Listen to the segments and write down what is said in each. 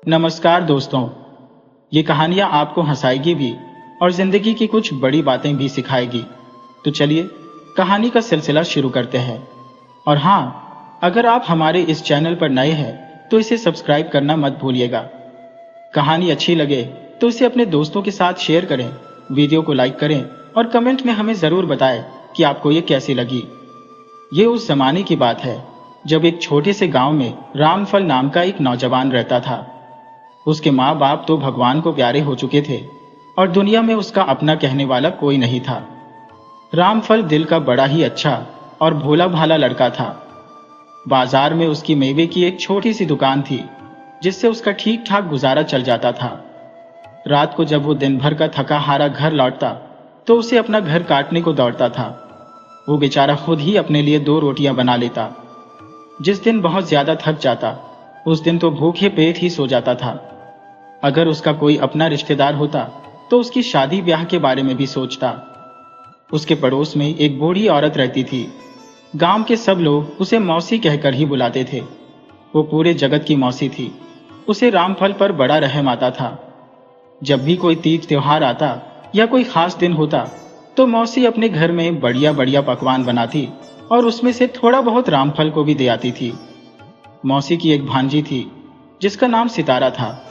नमस्कार दोस्तों, ये कहानियाँ आपको हंसाएगी भी और जिंदगी की कुछ बड़ी बातें भी सिखाएगी। तो चलिए कहानी का सिलसिला शुरू करते हैं। और हाँ, अगर आप हमारे इस चैनल पर नए हैं तो इसे सब्सक्राइब करना मत भूलिएगा। कहानी अच्छी लगे तो इसे अपने दोस्तों के साथ शेयर करें, वीडियो को लाइक करें और कमेंट में हमें ज़रूर बताएं कि आपको ये कैसी लगी। ये उस जमाने की बात है जब एक छोटे से गांव में रामफल नाम का एक नौजवान रहता था। उसके माँ बाप तो भगवान को प्यारे हो चुके थे और दुनिया में उसका अपना कहने वाला कोई नहीं था। रामफल दिल का बड़ा ही अच्छा और भोला भाला लड़का था। बाजार में उसकी मेवे की एक छोटी सी दुकान थी जिससे उसका ठीक ठाक गुजारा चल जाता था। रात को जब वो दिन भर का थका हारा घर लौटता तो उसे अपना घर काटने को दौड़ता था। वो बेचारा खुद ही अपने लिए 2 रोटियां बना लेता। जिस दिन बहुत ज्यादा थक जाता उस दिन तो भूखे पेट ही सो जाता था। अगर उसका कोई अपना रिश्तेदार होता तो उसकी शादी ब्याह के बारे में भी सोचता। उसके पड़ोस में एक बूढ़ी औरत रहती थी। गांव के सब लोग उसे मौसी कहकर ही बुलाते थे। वो पूरे जगत की मौसी थी। उसे रामफल पर बड़ा रहम आता था। जब भी कोई तीज त्योहार आता या कोई खास दिन होता तो मौसी अपने घर में बढ़िया बढ़िया पकवान बनाती और उसमें से थोड़ा बहुत रामफल को भी दे आती थी। मौसी की एक भांजी थी जिसका नाम सितारा था।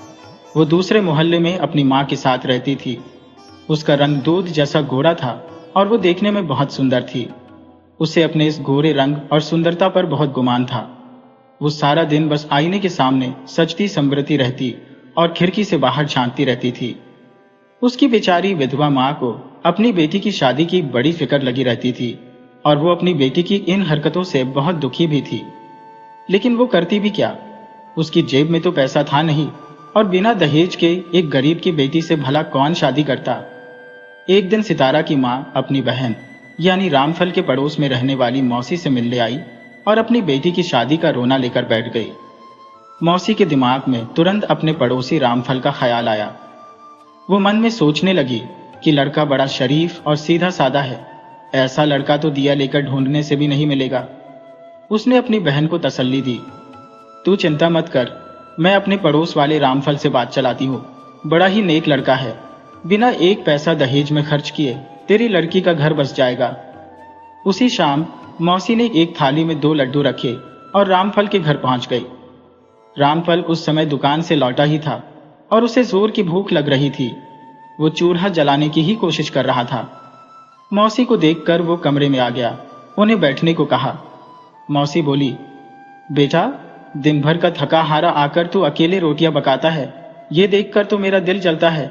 वो दूसरे मोहल्ले में अपनी माँ के साथ रहती थी। उसका रंग दूध जैसा गोरा था और वो देखने में बहुत सुंदर थी। उसे अपने इस गोरे रंग और सुंदरता पर बहुत गुमान था। वो सारा दिन बस आईने के सामने सजती संवरती रहती और खिड़की से बाहर झांकती रहती थी। उसकी बेचारी विधवा माँ को अपनी बेटी की शादी की बड़ी फिक्र लगी रहती थी और वो अपनी बेटी की इन हरकतों से बहुत दुखी भी थी। लेकिन वो करती भी क्या? उसकी जेब में तो पैसा था नहीं और बिना दहेज के एक गरीब की बेटी से भला कौन शादी करता। एक दिन सितारा की माँ अपनी बहन यानी रामफल के पड़ोस में रहने वाली मौसी से मिलने आई और अपनी बेटी की शादी का रोना लेकर बैठ गई। मौसी के दिमाग में तुरंत अपने पड़ोसी रामफल का ख्याल आया। वो मन में सोचने लगी कि लड़का बड़ा शरीफ और सीधा साधा है। ऐसा लड़का तो दिया लेकर ढूंढने से भी नहीं मिलेगा। उसने अपनी बहन को तसल्ली दी, तू चिंता मत कर, मैं अपने पड़ोस वाले रामफल से बात चलाती हूँ। बड़ा ही नेक लड़का है। बिना एक पैसा दहेज में खर्च किए तेरी लड़की का घर बस जाएगा। उसी शाम मौसी ने एक थाली में 2 लड्डू रखे और रामफल के घर पहुंच गई। रामफल उस समय दुकान से लौटा ही था और उसे जोर की भूख लग रही थी। वो चूल्हा जलाने की ही कोशिश कर रहा था। मौसी को देखकर वो कमरे में आ गया। उन्हें बैठने को कहा। मौसी बोली, बेटा, दिन भर का थका हारा आकर तू अकेले रोटियां पकाता है, ये देखकर तो मेरा दिल जलता है।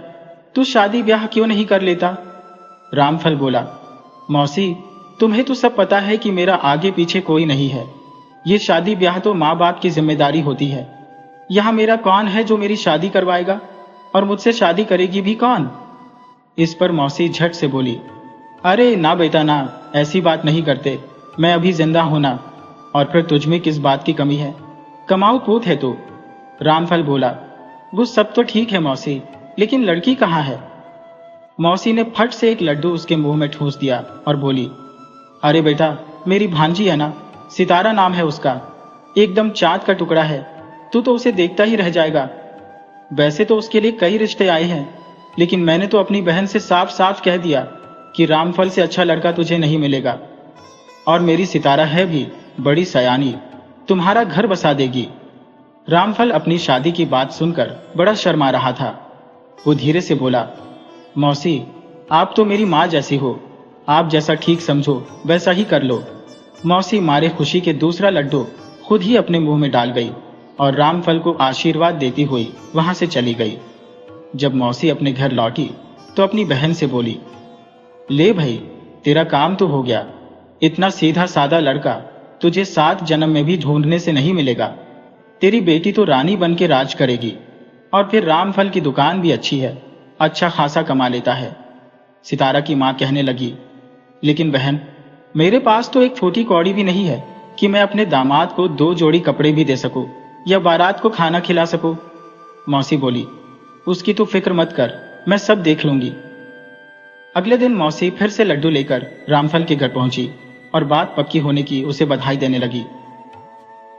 तू शादी ब्याह क्यों नहीं कर लेता? रामफल बोला, मौसी, तुम्हें तो सब पता है कि मेरा आगे पीछे कोई नहीं है। ये शादी ब्याह तो माँ बाप की जिम्मेदारी होती है। यहाँ मेरा कौन है जो मेरी शादी करवाएगा और मुझसे शादी करेगी भी कौन? इस पर मौसी झट से बोली, अरे ना बेटा ना, ऐसी बात नहीं करते। मैं अभी जिंदा हूं ना, और फिर तुझमें किस बात की कमी है? कमाऊ पूत है तू। रामफल बोला, वो सब तो ठीक है मौसी, लेकिन लड़की कहाँ है? मौसी ने फट से एक लड्डू उसके मुंह में ठूंस दिया और बोली, अरे बेटा, मेरी भांजी है ना, सितारा नाम है उसका। एकदम चांद का टुकड़ा है। तू तो उसे देखता ही रह जाएगा। वैसे तो उसके लिए कई रिश्ते आए हैं, लेकिन मैंने तो अपनी बहन से साफ साफ कह दिया कि रामफल से अच्छा लड़का तुझे नहीं मिलेगा। और मेरी सितारा है भी बड़ी सयानी, तुम्हारा घर बसा देगी। रामफल अपनी शादी की बात सुनकर बड़ा शर्मा रहा था। वो धीरे से बोला, मौसी, आप तो मेरी माँ जैसी हो। आप जैसा ठीक समझो वैसा ही कर लो। मौसी मारे खुशी के दूसरा लड्डू खुद ही अपने मुंह में डाल गई और रामफल को आशीर्वाद देती हुई वहां से चली गई। जब मौसी अपने घर लौटी तो अपनी बहन से बोली, ले भाई, तेरा काम तो हो गया। इतना सीधा साधा लड़का तुझे 7 जन्म में भी ढूंढने से नहीं मिलेगा। तेरी बेटी तो रानी बन के राज करेगी और फिर रामफल की दुकान भी अच्छी है, अच्छा खासा कमा लेता है। सितारा की माँ कहने लगी, लेकिन बहन, मेरे पास तो एक छोटी कौड़ी भी नहीं है कि मैं अपने दामाद को 2 जोड़ी कपड़े भी दे सकूं या बारात को खाना खिला सकूं। मौसी बोली, उसकी तो फिक्र मत कर, मैं सब देख लूंगी। अगले दिन मौसी फिर से लड्डू लेकर रामफल के घर पहुंची और बात पक्की होने की उसे बधाई देने लगी।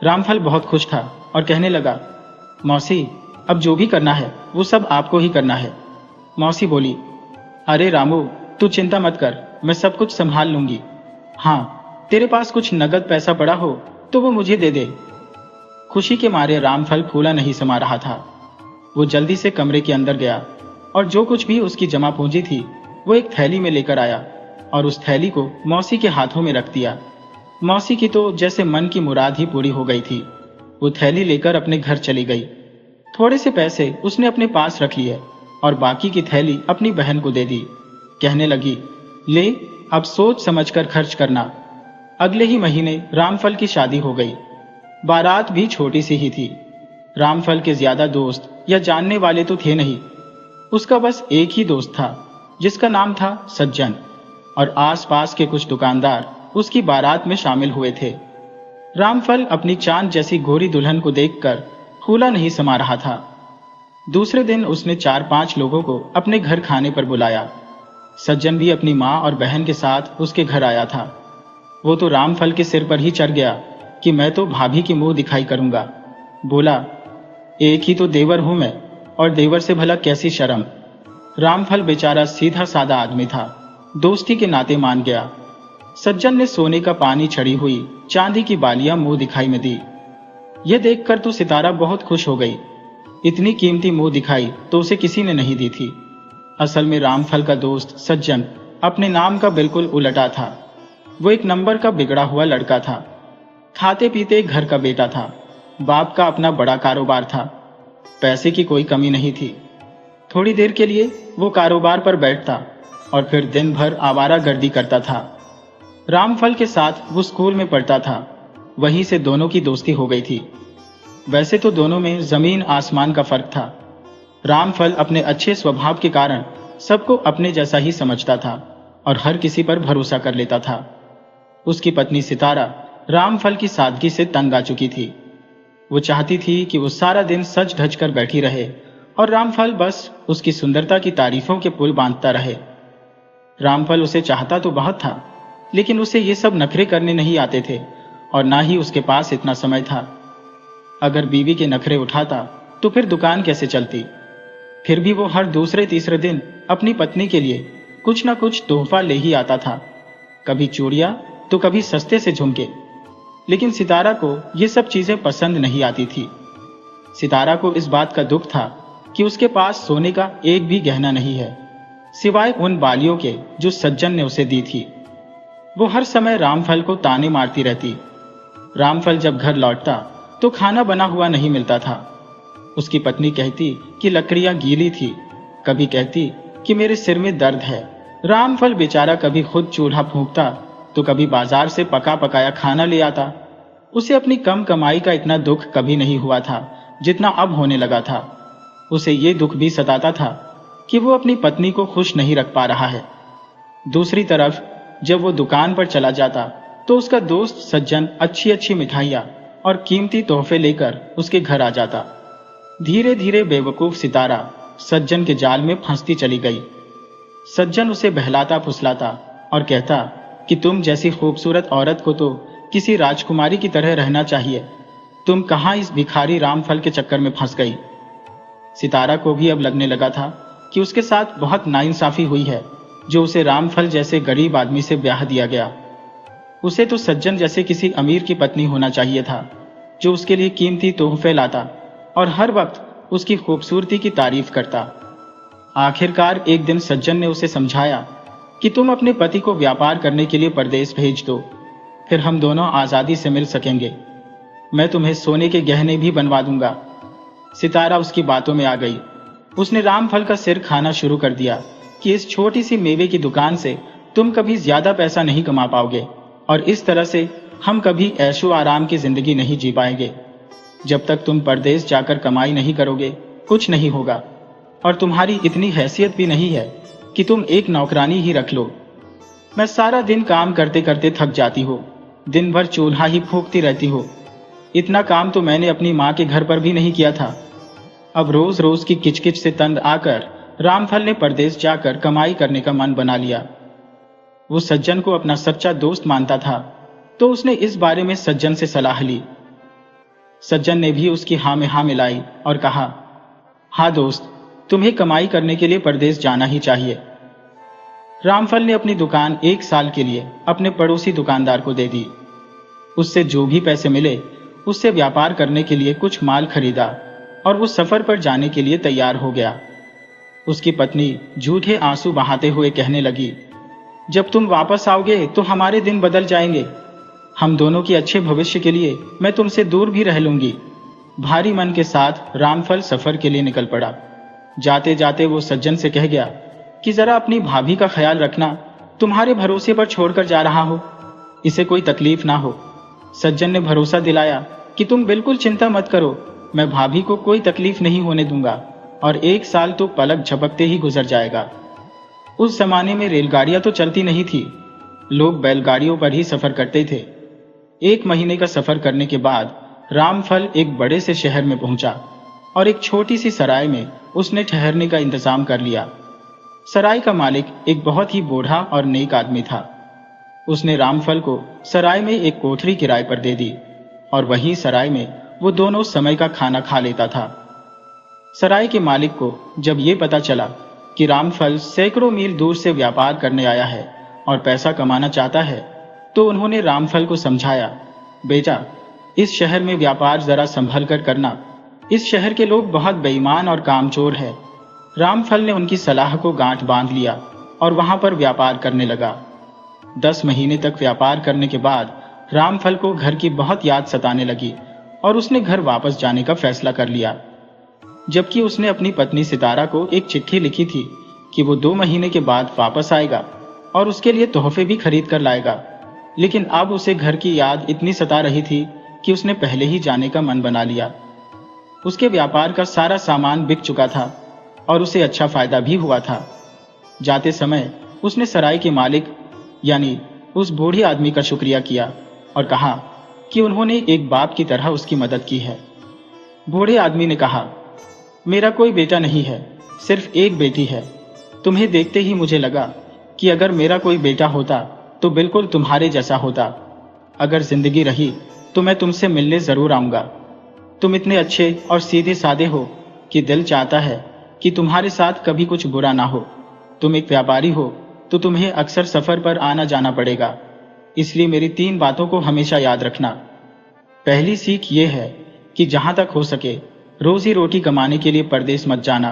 रामफल बहुत खुश था और कहने लगा, मौसी, अब जो भी करना है वो सब आपको ही करना है। मौसी बोली, अरे रामू, तू चिंता मत कर, मैं सब कुछ संभाल लूंगी। हाँ, तेरे पास कुछ नगद पैसा पड़ा हो तो वो मुझे दे दे। खुशी के मारे रामफल फूला नहीं समा रहा था। वो जल्दी से कमरे के अंदर गया और जो कुछ भी उसकी जमा पूंजी थी वो एक थैली में लेकर आया और उस थैली को मौसी के हाथों में रख दिया। मौसी की तो जैसे मन की मुराद ही पूरी हो गई थी। वो थैली लेकर अपने घर चली गई। थोड़े से पैसे उसने अपने पास रख लिए और बाकी की थैली अपनी बहन को दे दी। कहने लगी, ले, अब सोच समझकर खर्च करना। अगले ही महीने रामफल की शादी हो गई। बारात भी छोटी सी ही थी। रामफल के ज्यादा दोस्त या जानने वाले तो थे नहीं। उसका बस एक ही दोस्त था जिसका नाम था सज्जन, और आसपास के कुछ दुकानदार उसकी बारात में शामिल हुए थे। रामफल अपनी चांद जैसी गोरी दुल्हन को देखकर फूला नहीं समा रहा था। दूसरे दिन उसने 4-5 लोगों को अपने घर खाने पर बुलाया। सज्जन भी अपनी माँ और बहन के साथ उसके घर आया था। वो तो रामफल के सिर पर ही चढ़ गया कि मैं तो भाभी की मुंह दिखाई करूंगा। बोला, एक ही तो देवर हूं मैं, और देवर से भला कैसी शर्म। रामफल बेचारा सीधा सादा आदमी था, दोस्ती के नाते मान गया। सज्जन ने सोने का पानी छड़ी हुई चांदी की बालियां मुंह दिखाई में दी। यह देखकर तो सितारा बहुत खुश हो गई। इतनी कीमती मुंह दिखाई तो उसे किसी ने नहीं दी थी। असल में रामफल का दोस्त सज्जन अपने नाम का बिल्कुल उलटा था। वो एक नंबर का बिगड़ा हुआ लड़का था। खाते पीते घर का बेटा था। बाप का अपना बड़ा कारोबार था। पैसे की कोई कमी नहीं थी। थोड़ी देर के लिए वो कारोबार पर बैठता और फिर दिन भर आवारागर्दी करता था। रामफल के साथ वो स्कूल में पढ़ता था। वहीं से दोनों की दोस्ती हो गई थी। वैसे तो दोनों में जमीन आसमान का फर्क था। रामफल अपने अच्छे स्वभाव के कारण सबको अपने जैसा ही समझता था और हर किसी पर भरोसा कर लेता था। उसकी पत्नी सितारा रामफल की सादगी से तंग आ चुकी थी। वो चाहती थी कि वो सारा दिन सज धज कर बैठी रहे और रामफल बस उसकी सुंदरता की तारीफों के पुल बांधता रहे। रामफल उसे चाहता तो बहुत था, लेकिन उसे ये सब नखरे करने नहीं आते थे और ना ही उसके पास इतना समय था। अगर बीवी के नखरे उठाता तो फिर दुकान कैसे चलती। फिर भी वो हर दूसरे तीसरे दिन अपनी पत्नी के लिए कुछ ना कुछ तोहफा ले ही आता था, कभी चूड़ियां तो कभी सस्ते से झुमके। लेकिन सितारा को ये सब चीजें पसंद नहीं आती थी। सितारा को इस बात का दुख था कि उसके पास सोने का एक भी गहना नहीं है, सिवाय उन बालियों के जो सज्जन ने उसे दी थी। वो हर समय रामफल को ताने मारती रहती। रामफल जब घर लौटता तो खाना बना हुआ नहीं मिलता था। उसकी पत्नी कहती कि लकड़ियां गीली थी, कभी कहती कि मेरे सिर में दर्द है। रामफल बेचारा कभी खुद चूल्हा फूंकता तो कभी बाजार से पका पकाया खाना ले आता। उसे अपनी कम कमाई का इतना दुख कभी नहीं हुआ था जितना अब होने लगा था। उसे ये दुख भी सताता था कि वो अपनी पत्नी को खुश नहीं रख पा रहा है। दूसरी तरफ जब वो दुकान पर चला जाता तो उसका दोस्त सज्जन अच्छी अच्छी मिठाइयाँ और कीमती तोहफे लेकर उसके घर आ जाता। धीरे धीरे बेवकूफ सितारा सज्जन के जाल में फंसती चली गई। सज्जन उसे बहलाता फुसलाता और कहता कि तुम जैसी खूबसूरत औरत को तो किसी राजकुमारी की तरह रहना चाहिए। तुम कहाँ इस भिखारी रामफल के चक्कर में फंस गई। सितारा को भी अब लगने लगा था कि उसके साथ बहुत नाइंसाफी हुई है जो उसे रामफल जैसे गरीब आदमी से ब्याह दिया गया। उसे तो सज्जन जैसे किसी अमीर की पत्नी होना चाहिए था जो उसके लिए कीमती तोहफे लाता और हर वक्त उसकी खूबसूरती की तारीफ करता। आखिरकार एक दिन सज्जन ने उसे समझाया कि तुम अपने पति को व्यापार करने के लिए परदेश भेज दो, फिर हम दोनों आजादी से मिल सकेंगे। मैं तुम्हें सोने के गहने भी बनवा दूंगा। सितारा उसकी बातों में आ गई। उसने रामफल का सिर खाना शुरू कर दिया कि इस छोटी सी मेवे की दुकान से तुम कभी ज्यादा पैसा नहीं कमा पाओगे और इस तरह से हम कभी ऐशो आराम की जिंदगी नहीं जी पाएंगे। जब तक तुम परदेश जाकर कमाई नहीं करोगे कुछ नहीं होगा, और तुम्हारी इतनी हैसियत भी नहीं है कि तुम एक नौकरानी ही रख लो। मैं सारा दिन काम करते करते थक जाती हो, दिन भर चूल्हा ही फूंकती रहती हो। इतना काम तो मैंने अपनी माँ के घर पर भी नहीं किया था। अब रोज रोज की किचकिच से तंग आकर रामफल ने परदेश जाकर कमाई करने का मन बना लिया। वो सज्जन को अपना सच्चा दोस्त मानता था, तो उसने इस बारे में सज्जन से सलाह ली। सज्जन ने भी उसकी हाँ में हाँ मिलाई और कहा, हाँ दोस्त, तुम्हें कमाई करने के लिए परदेश जाना ही चाहिए। रामफल ने अपनी दुकान 1 साल के लिए अपने पड़ोसी दुकानदार को दे दी। उससे जो भी पैसे मिले उससे व्यापार करने के लिए कुछ माल खरीदा और वो सफर पर जाने के लिए तैयार हो गया। उसकी पत्नी झूठे आंसू बहाते हुए कहने लगी, जब तुम वापस आओगे तो हमारे दिन बदल जाएंगे। हम दोनों के अच्छे भविष्य के लिए मैं तुमसे दूर भी रह लूंगी। भारी मन के साथ रामफल सफर के लिए निकल पड़ा। जाते जाते वो सज्जन से कह गया कि जरा अपनी भाभी का ख्याल रखना, तुम्हारे भरोसे पर छोड़कर जा रहा हो, इसे कोई तकलीफ ना हो। सज्जन ने भरोसा दिलाया कि तुम बिल्कुल चिंता मत करो, मैं भाभी को कोई तकलीफ नहीं होने दूंगा और 1 साल तो पलक झपकते ही गुजर जाएगा। उस जमाने में रेलगाड़ियां तो चलती नहीं थी, लोग बैलगाड़ियों पर ही सफर करते थे। 1 महीने का सफर करने के बाद रामफल एक बड़े से शहर में पहुंचा और एक छोटी सी सराय में उसने ठहरने का इंतजाम कर लिया। सराय का मालिक एक बहुत ही बूढ़ा और नेक आदमी था। उसने रामफल को सराय में एक कोठरी किराए पर दे दी और वहीं सराय में वो दोनों समय का खाना खा लेता था। सराय के मालिक को जब ये पता चला कि रामफल सैकड़ों मील दूर से व्यापार करने आया है और पैसा कमाना चाहता है, तो उन्होंने रामफल को समझाया, बेटा, इस शहर में व्यापार जरा संभल कर करना, इस शहर के लोग बहुत बेईमान और कामचोर हैं। रामफल ने उनकी सलाह को गांठ बांध लिया और वहां पर व्यापार करने लगा। 10 महीने तक व्यापार करने के बाद रामफल को घर की बहुत याद सताने लगी और उसने घर वापस जाने का फैसला कर लिया। जबकि उसने अपनी पत्नी सितारा को एक चिट्ठी लिखी थी कि वो 2 महीने के बाद वापस आएगा और उसके लिए तोहफे भी खरीद कर लाएगा, लेकिन अब उसे घर की याद इतनी सता रही थी कि उसने पहले ही जाने का मन बना लिया। उसके व्यापार का सारा सामान बिक चुका था और उसे अच्छा फायदा भी हुआ था। जाते समय उसने सराय के मालिक यानी उस बूढ़े आदमी का शुक्रिया किया और कहा कि उन्होंने एक बाप की तरह उसकी मदद की है। बूढ़े आदमी ने कहा, मेरा कोई बेटा नहीं है, सिर्फ एक बेटी है। तुम्हें देखते ही मुझे लगा कि अगर मेरा कोई बेटा होता तो बिल्कुल तुम्हारे जैसा होता। अगर जिंदगी रही तो मैं तुमसे मिलने जरूर आऊंगा। तुम इतने अच्छे और सीधे साधे हो कि दिल चाहता है कि तुम्हारे साथ कभी कुछ बुरा ना हो। तुम एक व्यापारी हो तो तुम्हें अक्सर सफर पर आना जाना पड़ेगा, इसलिए मेरी 3 बातों को हमेशा याद रखना। पहली सीख ये है कि जहां तक हो सके रोजी रोटी कमाने के लिए परदेश मत जाना।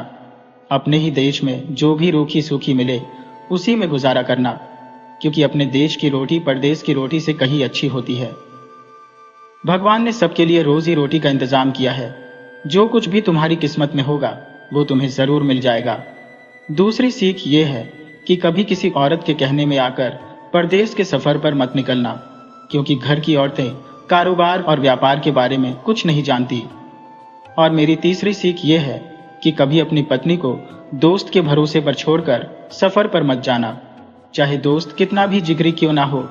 अपने ही देश में जो भी रूखी सूखी मिले उसी में गुजारा करना, क्योंकि अपने देश की रोटी परदेश की रोटी से कहीं अच्छी होती है। भगवान ने सबके लिए रोजी रोटी का इंतजाम किया है। जो कुछ भी तुम्हारी किस्मत में होगा वो तुम्हें जरूर मिल जाएगा। दूसरी सीख ये है कि कभी किसी औरत के कहने में आकर परदेश के सफर पर मत निकलना, क्योंकि घर की औरतें कारोबार और व्यापार के बारे में कुछ नहीं जानती। और मेरी तीसरी सीख ये है कि कभी अपनी पत्नी को दोस्त के भरोसे पर छोड़कर सफर पर मत जाना, चाहे दोस्त कितना भी जिगरी क्यों ना हो।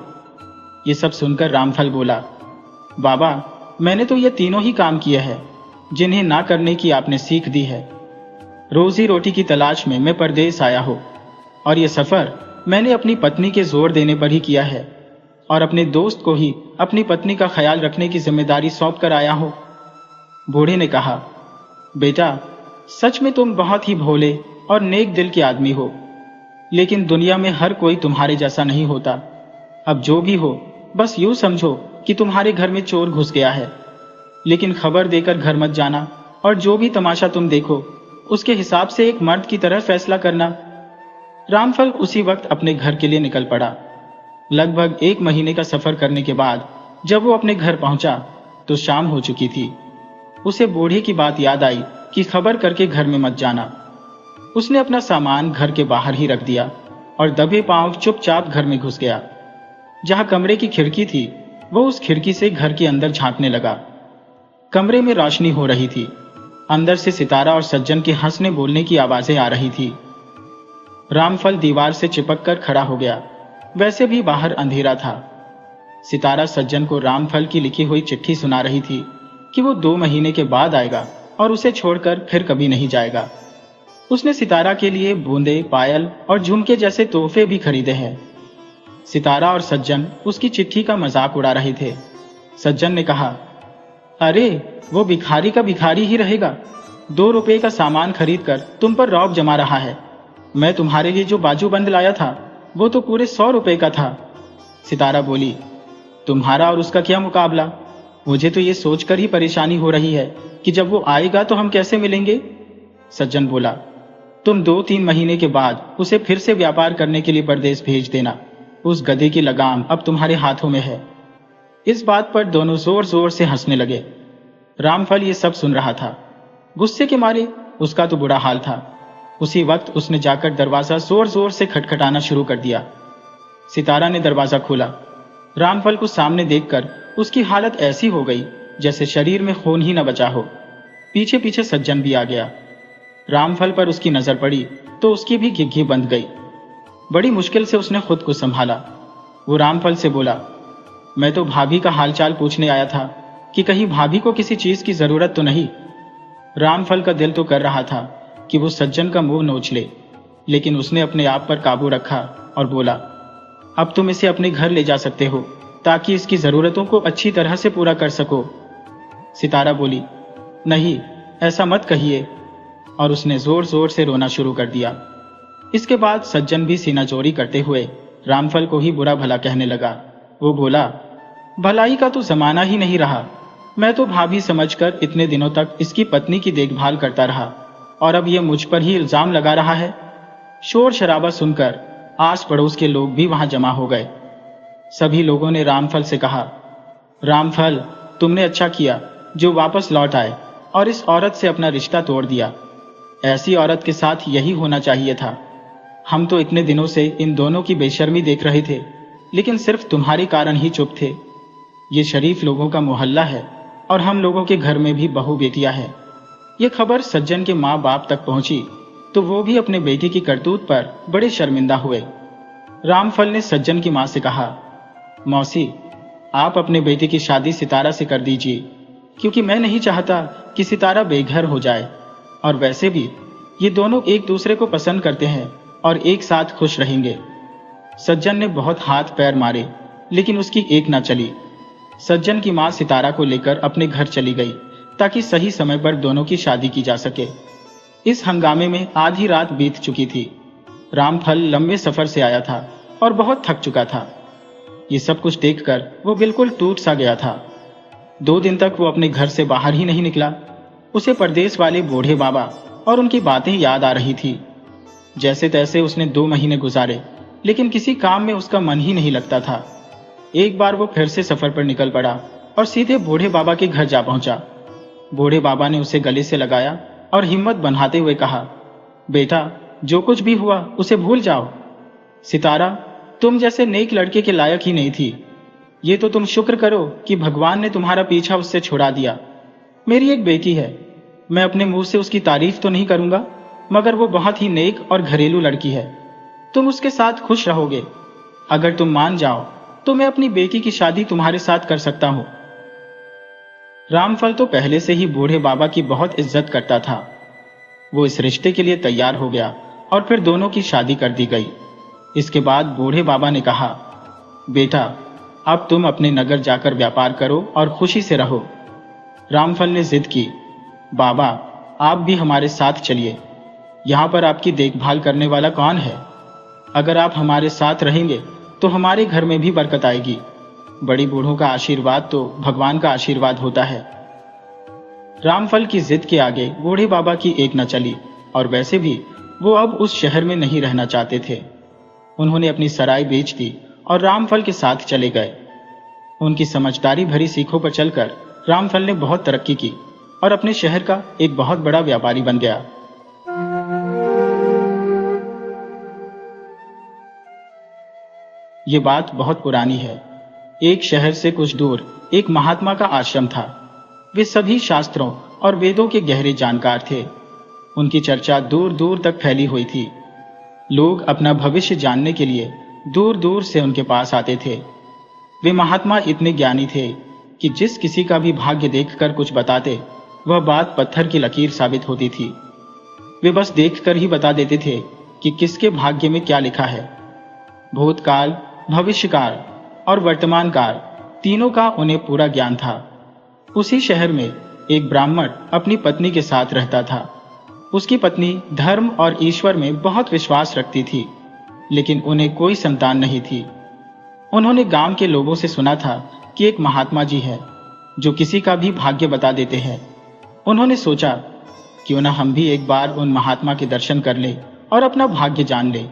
ये सब सुनकर रामफल बोला, बाबा, मैंने तो ये तीनों ही काम किए हैं जिन्हें ना करने की आपने सीख दी है। रोजी रोटी की तलाश में मैं परदेश आया हूं और ये सफर मैंने अपनी पत्नी के जोर देने पर ही किया है और अपने दोस्त को ही अपनी पत्नी का ख्याल रखने की जिम्मेदारी सौंप कर आया हूं। बूढ़े ने कहा, बेटा, सच में तुम बहुत ही भोले और नेक दिल के आदमी हो, लेकिन दुनिया में हर कोई तुम्हारे जैसा नहीं होता। अब जो भी हो, बस यूं समझो कि तुम्हारे घर में चोर घुस गया है, लेकिन खबर देकर घर मत जाना और जो भी तमाशा तुम देखो उसके हिसाब से एक मर्द की तरह फैसला करना। रामफल उसी वक्त अपने घर के लिए निकल पड़ा। लगभग 1 महीने का सफर करने के बाद जब वो अपने घर पहुंचा तो शाम हो चुकी थी। उसे बूढ़े की बात याद आई कि खबर करके घर में मत जाना। उसने अपना सामान घर के बाहर ही रख दिया और दबे पांव चुपचाप घर में घुस गया। जहां कमरे की खिड़की थी वो उस खिड़की से घर के अंदर झांकने लगा। कमरे में रोशनी हो रही थी। अंदर से सितारा और सज्जन के हंसने बोलने की आवाजें आ रही थी। रामफल दीवार से चिपक कर खड़ा हो गया। वैसे भी बाहर अंधेरा था। सितारा सज्जन को रामफल की लिखी हुई चिट्ठी सुना रही थी कि वो 2 महीने के बाद आएगा और उसे छोड़कर फिर कभी नहीं जाएगा। उसने सितारा के लिए बूंदे, पायल और झुमके जैसे तोहफे भी खरीदे हैं। सितारा और सज्जन उसकी चिट्ठी का मजाक उड़ा रहे थे। सज्जन ने कहा, अरे, वो भिखारी का भिखारी ही रहेगा, ₹2 का सामान खरीद कर तुम पर रौब जमा रहा है। मैं तुम्हारे लिए जो बाजूबंद लाया था वो तो पूरे ₹100 का था। सितारा बोली, तुम्हारा और उसका क्या मुकाबला? मुझे तो ये सोचकर ही परेशानी हो रही है कि जब वो आएगा तो हम कैसे मिलेंगे। सज्जन बोला, तुम 2-3 महीने के बाद उसे फिर से व्यापार करने के लिए परदेश भेज देना। उस गधे की लगाम अब तुम्हारे हाथों में है। इस बात पर दोनों जोर जोर से हंसने लगे। रामफल ये सब सुन रहा था। गुस्से के मारे उसका तो बुरा हाल था। उसी वक्त उसने जाकर दरवाजा जोर जोर से खटखटाना शुरू कर दिया। सितारा ने दरवाजा खोला। रामफल को सामने देखकर उसकी हालत ऐसी हो गई जैसे शरीर में खून ही न बचा हो। पीछे पीछे सज्जन भी आ गया। रामफल पर उसकी नजर पड़ी तो उसकी भी घिघी बंध गई। बड़ी मुश्किल से उसने खुद को संभाला। वो रामफल से बोला, मैं तो भाभी का हालचाल पूछने आया था कि कहीं भाभी को किसी चीज की जरूरत तो नहीं। रामफल का दिल तो कर रहा था कि वो सज्जन का मुंह नोच ले, लेकिन उसने अपने आप पर काबू रखा और बोला, अब तुम इसे अपने घर ले जा सकते हो ताकि इसकी जरूरतों को अच्छी तरह से पूरा कर सको। सितारा बोली, नहीं, ऐसा मत कहिए, और उसने जोर जोर से रोना शुरू कर दिया। इसके बाद सज्जन भी सीना चोरी करते हुए रामफल को ही बुरा भला कहने लगा। वो बोला, भलाई का तो जमाना ही नहीं रहा। मैं तो भाभी समझकर इतने दिनों तक इसकी पत्नी की देखभाल करता रहा और अब ये मुझ पर ही इल्जाम लगा रहा है। शोर शराबा सुनकर आस पड़ोस के लोग भी वहां जमा हो गए। सभी लोगों ने रामफल से कहा, रामफल, तुमने अच्छा किया जो वापस लौट आए और इस औरत से अपना रिश्ता तोड़ दिया। ऐसी औरत के साथ यही होना चाहिए था। हम तो इतने दिनों से इन दोनों की बेशर्मी देख रहे थे, लेकिन सिर्फ तुम्हारे कारण ही चुप थे। ये शरीफ लोगों का मोहल्ला है और हम लोगों के घर में भी बहू बेटियां हैं। ये खबर सज्जन के माँ बाप तक पहुंची तो वो भी अपने बेटे की करतूत पर बड़े शर्मिंदा हुए। रामफल ने सज्जन की माँ से कहा, मौसी, आप अपने बेटे की शादी सितारा से कर दीजिए, क्योंकि मैं नहीं चाहता कि सितारा बेघर हो जाए, और वैसे भी ये दोनों एक दूसरे को पसंद करते हैं और एक साथ खुश रहेंगे। सज्जन ने बहुत हाथ पैर मारे, लेकिन उसकी एक ना चली। सज्जन की माँ सितारा को लेकर अपने घर चली गई ताकि सही समय पर दोनों की शादी की जा सके। इस हंगामे में आधी रात बीत चुकी थी। रामफल लंबे सफर से आया था और बहुत थक चुका था। ये सब कुछ देखकर वो बिल्कुल टूट सा गया था। 2 दिन तक वो अपने घर से बाहर ही नहीं निकला। उसे परदेश वाले बूढ़े बाबा और उनकी बातें याद आ रही थी। जैसे तैसे उसने 2 महीने गुजारे, लेकिन किसी काम में उसका मन ही नहीं लगता था। एक बार वो फिर से सफर पर निकल पड़ा और सीधे बूढ़े बाबा के घर जा पहुंचा। बूढ़े बाबा ने उसे गले से लगाया और हिम्मत बंधाते हुए कहा, बेटा, जो कुछ भी हुआ उसे भूल जाओ। सितारा तुम जैसे नेक लड़के के लायक ही नहीं थी। ये तो तुम शुक्र करो कि भगवान ने तुम्हारा पीछा उससे छुड़ा दिया। मेरी एक बेटी है, मैं अपने मुंह से उसकी तारीफ तो नहीं करूंगा, मगर वो बहुत ही नेक और घरेलू लड़की है। तुम उसके साथ खुश रहोगे। अगर तुम मान जाओ तो मैं अपनी बेटी की शादी तुम्हारे साथ कर सकता हूं। रामफल तो पहले से ही बूढ़े बाबा की बहुत इज्जत करता था। वो इस रिश्ते के लिए तैयार हो गया और फिर दोनों की शादी कर दी गई। इसके बाद बूढ़े बाबा ने कहा, बेटा, अब तुम अपने नगर जाकर व्यापार करो और खुशी से रहो। रामफल ने जिद की, बाबा, आप भी हमारे साथ चलिए। यहाँ पर आपकी देखभाल करने वाला कौन है? अगर आप हमारे साथ रहेंगे तो हमारे घर में भी बरकत आएगी। बड़ी बूढ़ों का आशीर्वाद तो भगवान का आशीर्वाद होता है। रामफल की जिद के आगे बूढ़े बाबा की एक न चली, और वैसे भी वो अब उस शहर में नहीं रहना चाहते थे। उन्होंने अपनी सराय बेच दी और रामफल के साथ चले गए। उनकी समझदारी भरी सीखों पर चलकर रामफल ने बहुत तरक्की की और अपने शहर का एक बहुत बड़ा व्यापारी बन गया। ये बात बहुत पुरानी है। एक शहर से कुछ दूर एक महात्मा का आश्रम था। वे सभी शास्त्रों और वेदों के गहरे जानकार थे। उनकी चर्चा दूर दूर तक फैली हुई थी। लोग अपना भविष्य जानने के लिए दूर दूर से उनके पास आते थे। वे महात्मा इतने ज्ञानी थे कि जिस किसी का भी भाग्य देखकर कुछ बताते, वह बात पत्थर की लकीर साबित होती थी। वे बस देखकर ही बता देते थे कि किसके भाग्य में क्या लिखा है। भूतकाल, भविष्यकाल और वर्तमान काल तीनों का उन्हें पूरा ज्ञान था। उसी शहर में एक ब्राह्मण अपनी पत्नी के साथ रहता था। उसकी पत्नी धर्म और ईश्वर में बहुत विश्वास रखती थी, लेकिन उन्हें कोई संतान नहीं थी। उन्होंने गांव के लोगों से सुना था कि एक महात्मा जी है जो किसी का भी भाग्य बता देते हैं। उन्होंने सोचा क्यों न हम भी एक बार उन महात्मा के दर्शन कर ले और अपना भाग्य जान ले।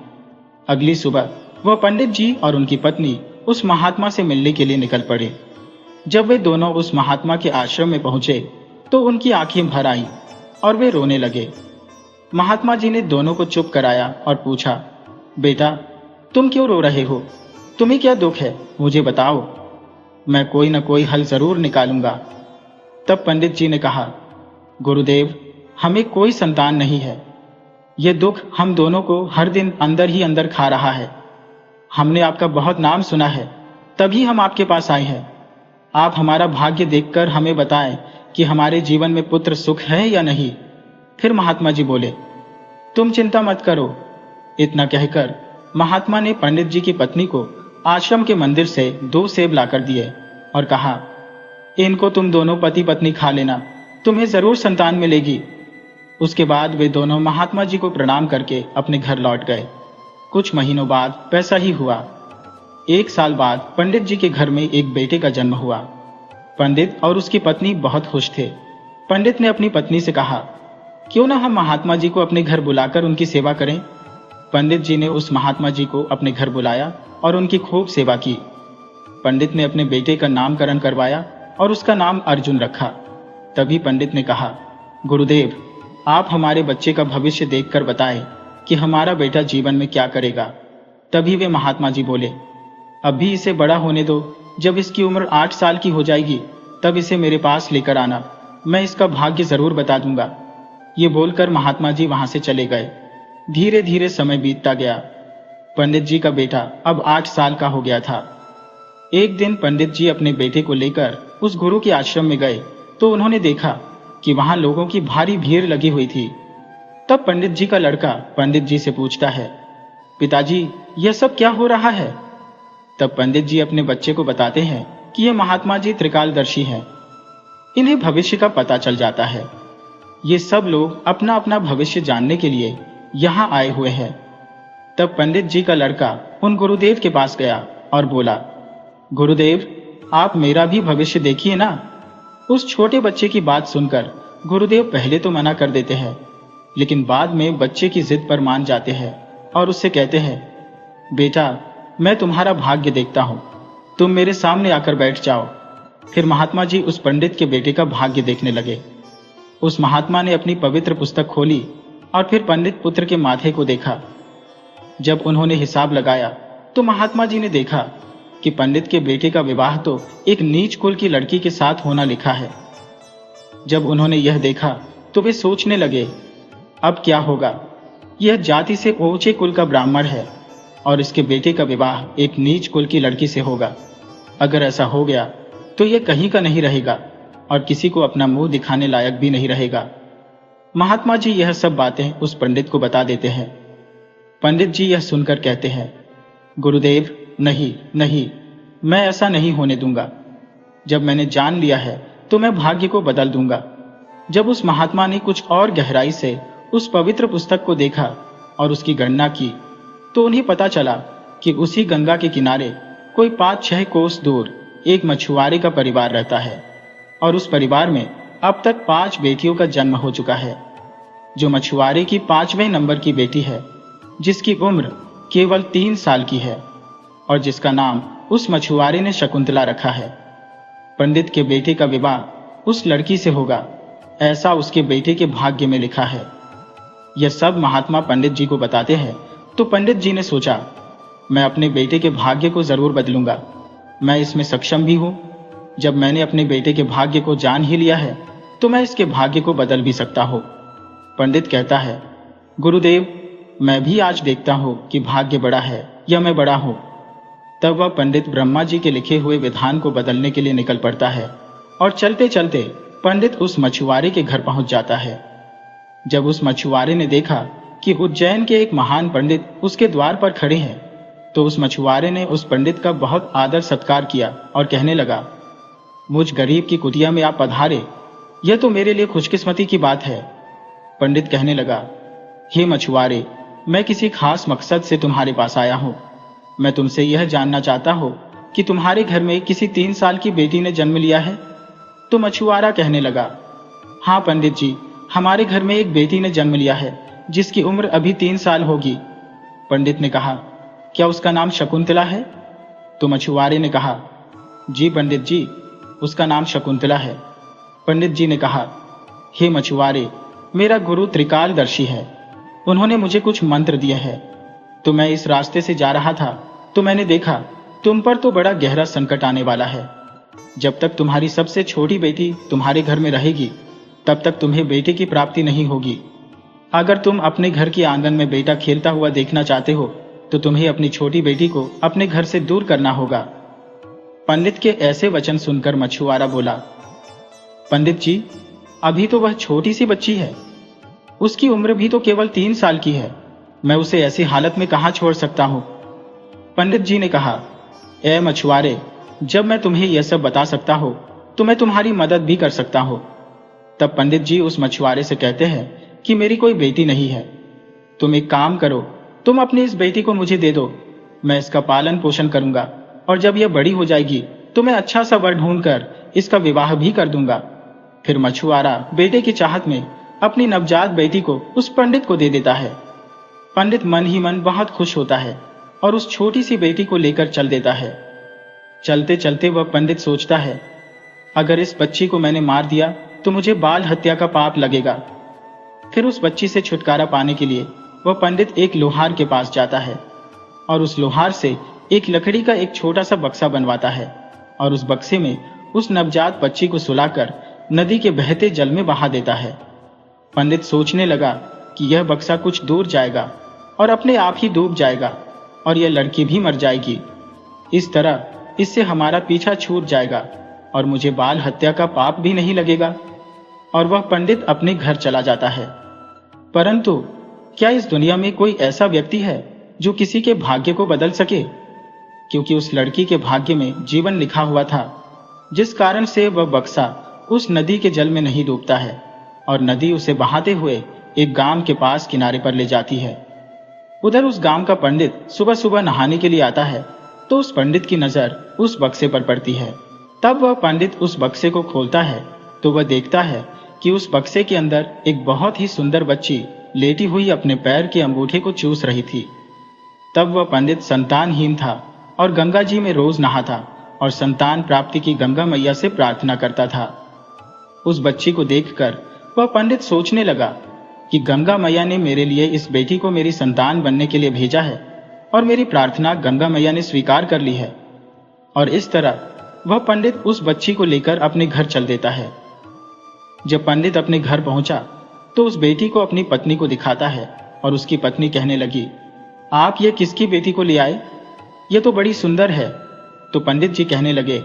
अगली सुबह वह पंडित जी और उनकी पत्नी उस महात्मा से मिलने के लिए निकल पड़े। जब वे दोनों उस महात्मा के आश्रम में पहुंचे तो उनकी आंखें भर आईं और वे रोने लगे। महात्मा जी ने दोनों को चुप कराया और पूछा, बेटा तुम क्यों रो रहे हो? तुम्हें क्या दुख है? मुझे बताओ, मैं कोई न कोई हल जरूर निकालूंगा। तब पंडित जी ने कहा, गुरुदेव हमें कोई संतान नहीं है। यह दुख हम दोनों को हर दिन अंदर ही अंदर खा रहा है। हमने आपका बहुत नाम सुना है, तभी हम आपके पास आए हैं। आप हमारा भाग्य देखकर हमें बताएं कि हमारे जीवन में पुत्र सुख है या नहीं। फिर महात्मा जी बोले, तुम चिंता मत करो। इतना कहकर महात्मा ने पंडित जी की पत्नी को आश्रम के मंदिर से 2 सेब लाकर दिए और कहा, इनको तुम दोनों पति पत्नी खा लेना, तुम्हें जरूर संतान मिलेगी। उसके बाद वे दोनों महात्मा जी को प्रणाम करके अपने घर लौट गए। कुछ महीनों बाद वैसा ही हुआ। 1 साल बाद पंडित जी के घर में एक बेटे का जन्म हुआ। पंडित और उसकी पत्नी बहुत खुश थे। पंडित ने अपनी पत्नी से कहा, क्यों ना हम महात्मा जी को अपने घर बुलाकर उनकी सेवा करें। पंडित जी ने उस महात्मा जी को अपने घर बुलाया और उनकी खूब सेवा की। पंडित ने अपने बेटे का नामकरण करवाया और उसका अर्जुन अर्जुन रखा। तभी पंडित ने कहा, गुरुदेव आप हमारे बच्चे का भविष्य देखकर बताएं कि हमारा बेटा जीवन में क्या करेगा। तभी वे महात्मा जी बोले, अभी इसे बड़ा होने दो, जब इसकी उम्र 8 साल की हो जाएगी तब इसे मेरे पास लेकर आना, मैं इसका भाग्य जरूर बता दूंगा। ये बोलकर महात्मा जी वहां से चले गए। धीरे धीरे समय बीतता गया। पंडित जी का बेटा अब 8 साल का हो गया था। एक दिन पंडित जी अपने बेटे को लेकर उस गुरु के आश्रम में गए तो उन्होंने देखा कि वहां लोगों की भारी भीड़ लगी हुई थी। तब पंडित जी का लड़का पंडित जी से पूछता है, पिताजी यह सब क्या हो रहा है? तब पंडित जी अपने बच्चे को बताते हैं कि ये महात्मा जी त्रिकालदर्शी हैं। इन्हें भविष्य का पता चल जाता है। ये सब लोग अपना अपना भविष्य जानने के लिए यहाँ आए हुए हैं। तब पंडित जी का लड़का उन गुरुदेव के पास गया और बोला, गुरुदेव आप मेरा भी भविष्य देखिए ना। उस छोटे बच्चे की बात सुनकर गुरुदेव पहले तो मना कर देते हैं, लेकिन बाद में बच्चे की जिद पर मान जाते हैं और उससे कहते हैं, बेटा मैं तुम्हारा भाग्य देखता हूं, तुम मेरे सामने आकर बैठ जाओ। फिर महात्मा जी उस पंडित के बेटे का भाग्य देखने लगे। उस महात्मा ने अपनी पवित्र पुस्तक खोली और फिर पंडित पुत्र के माथे को देखा। जब उन्होंने हिसाब लगाया तो महात्मा जी ने देखा कि पंडित के बेटे का विवाह तो एक नीच कुल की लड़की के साथ होना लिखा है। जब उन्होंने यह देखा तो वे सोचने लगे, अब क्या होगा? यह जाति से ऊंचे कुल का ब्राह्मण है और इसके बेटे का विवाह एक नीच कुल की लड़की से होगा। अगर ऐसा हो गया तो यह कहीं का नहीं रहेगा और किसी को अपना मुंह दिखाने लायक भी नहीं रहेगा। महात्मा जी यह सब बातें उस पंडित को बता देते हैं। पंडित जी यह सुनकर कहते हैं, गुरुदेव नहीं नहीं, मैं ऐसा नहीं होने दूंगा। जब मैंने जान लिया है तो मैं भाग्य को बदल दूंगा। जब उस महात्मा ने कुछ और गहराई से उस पवित्र पुस्तक को देखा और उसकी गणना की तो उन्हें पता चला कि उसी गंगा के किनारे कोई 5-6 कोस दूर एक मछुआरे का परिवार रहता है और उस परिवार में अब तक 5 बेटियों का जन्म हो चुका है। जो मछुआरे की 5वें नंबर की बेटी है, जिसकी उम्र केवल 3 साल की है और जिसका नाम उस मछुआरे ने शकुंतला रखा है। पंडित के बेटे का विवाह उस लड़की से होगा, ऐसा उसके बेटे के भाग्य में लिखा है। यह सब महात्मा पंडित जी को बताते हैं तो पंडित जी ने सोचा, मैं अपने बेटे के भाग्य को जरूर बदलूंगा। मैं इसमें सक्षम भी हूं। जब मैंने अपने बेटे के भाग्य को जान ही लिया है तो मैं इसके भाग्य को बदल भी सकता हूं। पंडित कहता है, गुरुदेव मैं भी आज देखता हूं कि भाग्य बड़ा है या मैं बड़ा हूं। तब वह पंडित ब्रह्मा जी के लिखे हुए विधान को बदलने के लिए निकल पड़ता है और चलते चलते पंडित उस मछुआरे के घर पहुंच जाता है। जब उस मछुआरे ने देखा कि उज्जैन के एक महान पंडित उसके द्वार पर खड़े हैं तो उस मछुआरे ने उस पंडित का बहुत आदर सत्कार किया और कहने लगा, मुझ गरीब की कुटिया में आप पधारे, यह तो मेरे लिए खुशकिस्मती की बात है। पंडित कहने लगा, हे मछुआरे, मैं किसी खास मकसद से तुम्हारे पास आया हूं। मैं तुमसे यह जानना चाहता हूं कि तुम्हारे घर में किसी 3 साल की बेटी ने जन्म लिया है। तो मछुआरा कहने लगा, हाँ पंडित जी, हमारे घर में एक बेटी ने जन्म लिया है जिसकी उम्र अभी 3 साल होगी। पंडित ने कहा, क्या उसका नाम शकुंतला है? तो मछुआरे ने कहा, जी पंडित जी, उसका नाम शकुंतला है। पंडित जी ने कहा, हे मछुआरे, मेरा गुरु त्रिकालदर्शी है। उन्होंने मुझे कुछ मंत्र दिए हैं। तो मैं इस रास्ते से जा रहा था तो मैंने देखा तुम पर तो बड़ा गहरा संकट आने वाला है। जब तक तुम्हारी सबसे छोटी बेटी तुम्हारे घर में रहेगी तब तक तुम्हें बेटे की प्राप्ति नहीं होगी। अगर तुम अपने घर के आंगन में बेटा खेलता हुआ देखना चाहते हो तो तुम्हें अपनी छोटी बेटी को अपने घर से दूर करना होगा। पंडित के ऐसे वचन सुनकर मछुआरा बोला, पंडित जी, अभी तो वह छोटी सी बच्ची है, उसकी उम्र भी तो केवल 3 साल की है। मैं उसे ऐसी हालत में कहां छोड़ सकता हूं? पंडित जी ने कहा, ए मछुआरे, जब मैं तुम्हें यह सब बता सकता हूं तो मैं तुम्हारी मदद भी कर सकता हूं। तब पंडित जी उस मछुआरे से कहते हैं कि मेरी कोई बेटी नहीं है। तुम एक काम करो, तुम अपनी इस बेटी को मुझे दे दो, मैं इसका पालन पोषण करूंगा और जब यह बड़ी हो जाएगी तो मैं अच्छा सा वर ढूंढकर इसका विवाह भी कर दूंगा। फिर मछुआरा बेटे की चाहत में अपनी नवजात बेटी को उस पंडित को दे देता है। पंडित मन ही मन बहुत खुश होता है और उस छोटी सी बेटी को लेकर चल देता है। चलते चलते वह पंडित सोचता है, अगर इस बच्ची को मैंने मार दिया तो मुझे बाल हत्या का पाप लगेगा। फिर उस बच्ची से छुटकारा पाने के लिए वह पंडित एक लोहार के पास जाता है और उस लोहार से एक लकड़ी का एक छोटा सा बक्सा बनवाता है और उस बक्से में उस नवजात बच्ची को सुलाकर नदी के बहते जल में बहा देता है। पंडित सोचने लगा कि यह बक्सा कुछ दूर जाएगा और अपने आप ही डूब जाएगा और यह लड़की भी मर जाएगी। इस तरह इससे हमारा पीछा छूट जाएगा और मुझे बाल हत्या का पाप भी नहीं लगेगा। और वह पंडित अपने घर चला जाता है। परंतु क्या इस दुनिया में कोई ऐसा व्यक्ति है जो किसी के भाग्य को बदल सके? क्योंकि उस लड़की के भाग्य में जीवन लिखा हुआ था, जिस कारण से वह बक्सा उस नदी के जल में नहीं डूबता है और नदी उसे बहाते हुए एक गांव के पास किनारे पर ले जाती है। उधर उस गांव का पंडित सुबह सुबह नहाने के लिए आता है तो उस पंडित की नजर उस बक्से पर पड़ती है। तब वह पंडित उस बक्से को खोलता है तो वह देखता है कि उस बक्से के अंदर एक बहुत ही सुंदर बच्ची लेटी हुई अपने पैर के अंगूठे को चूस रही थी। तब वह पंडित संतानहीन था और गंगा जी में रोज नहाता और संतान प्राप्ति की गंगा मैया से प्रार्थना करता था। उस बच्ची को देखकर वह पंडित सोचने लगा कि गंगा मैया ने मेरे लिए इस बेटी को मेरी संतान बनने के लिए भेजा है और मेरी प्रार्थना गंगा मैया ने स्वीकार कर ली है। और इस तरह वह पंडित उस बच्ची को लेकर अपने घर चल देता है। जब पंडित अपने घर पहुंचा तो उस बेटी को अपनी पत्नी को दिखाता है और उसकी पत्नी कहने लगी, आप ये किसकी बेटी को ले आए? ये तो बड़ी सुंदर है। तो पंडित जी कहने लगे,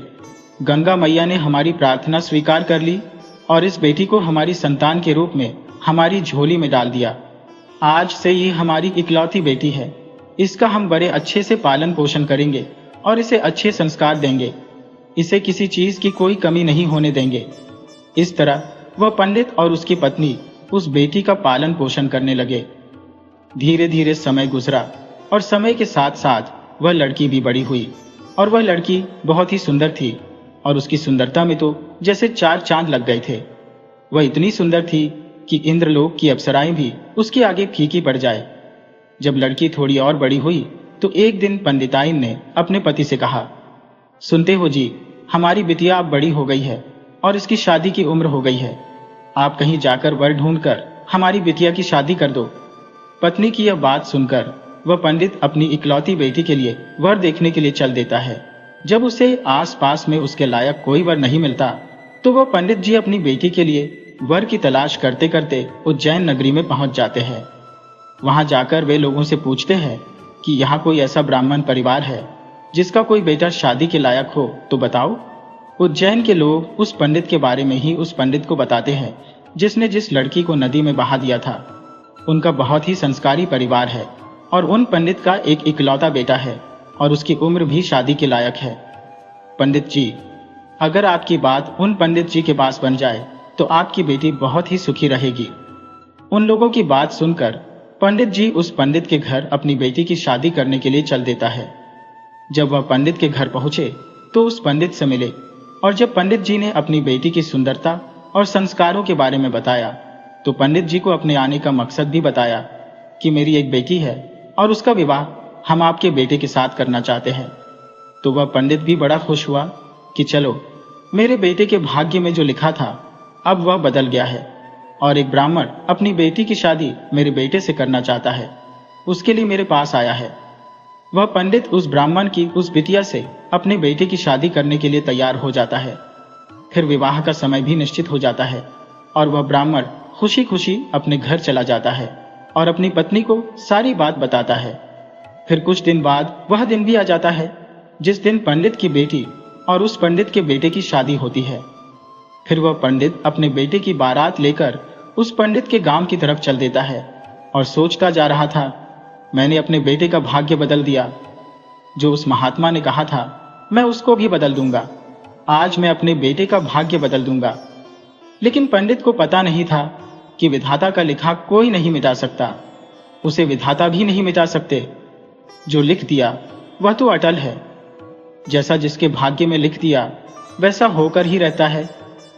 गंगा मैया ने हमारी प्रार्थना स्वीकार कर ली और इस बेटी को हमारी संतान के रूप में हमारी झोली में डाल दिया। आज से ये हमारी इकलौती बेटी है। इसका हम बड़े अच्छे से पालन पोषण करेंगे और इसे अच्छे संस्कार देंगे। इसे किसी चीज की कोई कमी नहीं होने देंगे। इस तरह वह पंडित और उसकी पत्नी उस बेटी का पालन पोषण करने लगे। धीरे धीरे समय गुजरा और समय के साथ साथ वह लड़की भी बड़ी हुई और वह लड़की बहुत ही सुंदर थी और उसकी सुंदरता में तो जैसे 4 चांद लग गए थे। वह इतनी सुंदर थी कि इंद्रलोक की अप्सराएं भी उसके आगे फीकी पड़ जाए। जब लड़की थोड़ी और बड़ी हुई तो एक दिन पंडिताइन ने अपने पति से कहा, सुनते हो जी, हमारी बिटिया अब बड़ी हो गई है और इसकी शादी की उम्र हो गई है। आप कहीं जाकर वर ढूंढकर हमारी बिटिया की शादी कर दो। पत्नी की यह बात सुनकर वह पंडित अपनी इकलौती बेटी के लिए वर देखने के लिए चल देता है। जब उसे आस पास में उसके लायक कोई वर नहीं मिलता तो वह पंडित जी अपनी बेटी के लिए वर की तलाश करते करते उज्जैन नगरी में पहुंच जाते हैं। वहां जाकर वे लोगों से पूछते हैं कि यहाँ कोई ऐसा ब्राह्मण परिवार है जिसका कोई बेटा शादी के लायक हो तो बताओ। उज्जैन के लोग उस पंडित के बारे में ही उस पंडित को बताते हैं जिसने जिस लड़की को नदी में बहा दिया था। उनका बहुत ही संस्कारी परिवार है और उन पंडित का एक इकलौता बेटा है और उसकी उम्र भी शादी के लायक है। पंडित जी, अगर आपकी बात उन पंडित जी के पास बन जाए तो आपकी बेटी बहुत ही सुखी रहेगी। उन लोगों की बात सुनकर पंडित जी उस पंडित के घर अपनी बेटी की शादी करने के लिए चल देता है। जब वह पंडित के घर पहुंचे तो उस पंडित से मिले, और जब पंडित जी ने अपनी बेटी की सुंदरता और संस्कारों के बारे में बताया तो पंडित जी को अपने आने का मकसद भी बताया कि मेरी एक बेटी है और उसका विवाह हम आपके बेटे के साथ करना चाहते हैं। तो वह पंडित भी बड़ा खुश हुआ कि चलो, मेरे बेटे के भाग्य में जो लिखा था अब वह बदल गया है और एक ब्राह्मण अपनी बेटी की शादी मेरे बेटे से करना चाहता है, उसके लिए मेरे पास आया है। वह पंडित उस ब्राह्मण की उस बिटिया से अपने बेटे की शादी करने के लिए तैयार हो जाता है। फिर विवाह का समय भी निश्चित हो जाता है और वह ब्राह्मण खुशी खुशी अपने घर चला जाता है और अपनी पत्नी को सारी बात बताता है। फिर कुछ दिन बाद वह दिन भी आ जाता है जिस दिन पंडित की बेटी और उस पंडित के बेटे की शादी होती है। फिर वह पंडित अपने बेटे की बारात लेकर उस पंडित के गांव की तरफ चल देता है और सोचता जा रहा था, मैंने अपने बेटे का भाग्य बदल दिया। जो उस महात्मा ने कहा था मैं उसको भी बदल दूंगा, आज मैं अपने बेटे का भाग्य बदल दूंगा। लेकिन पंडित को पता नहीं था कि विधाता का लिखा कोई नहीं मिटा सकता, उसे विधाता भी नहीं मिटा सकते। जो लिख दिया वह तो अटल है। जैसा जिसके भाग्य में लिख दिया वैसा होकर ही रहता है,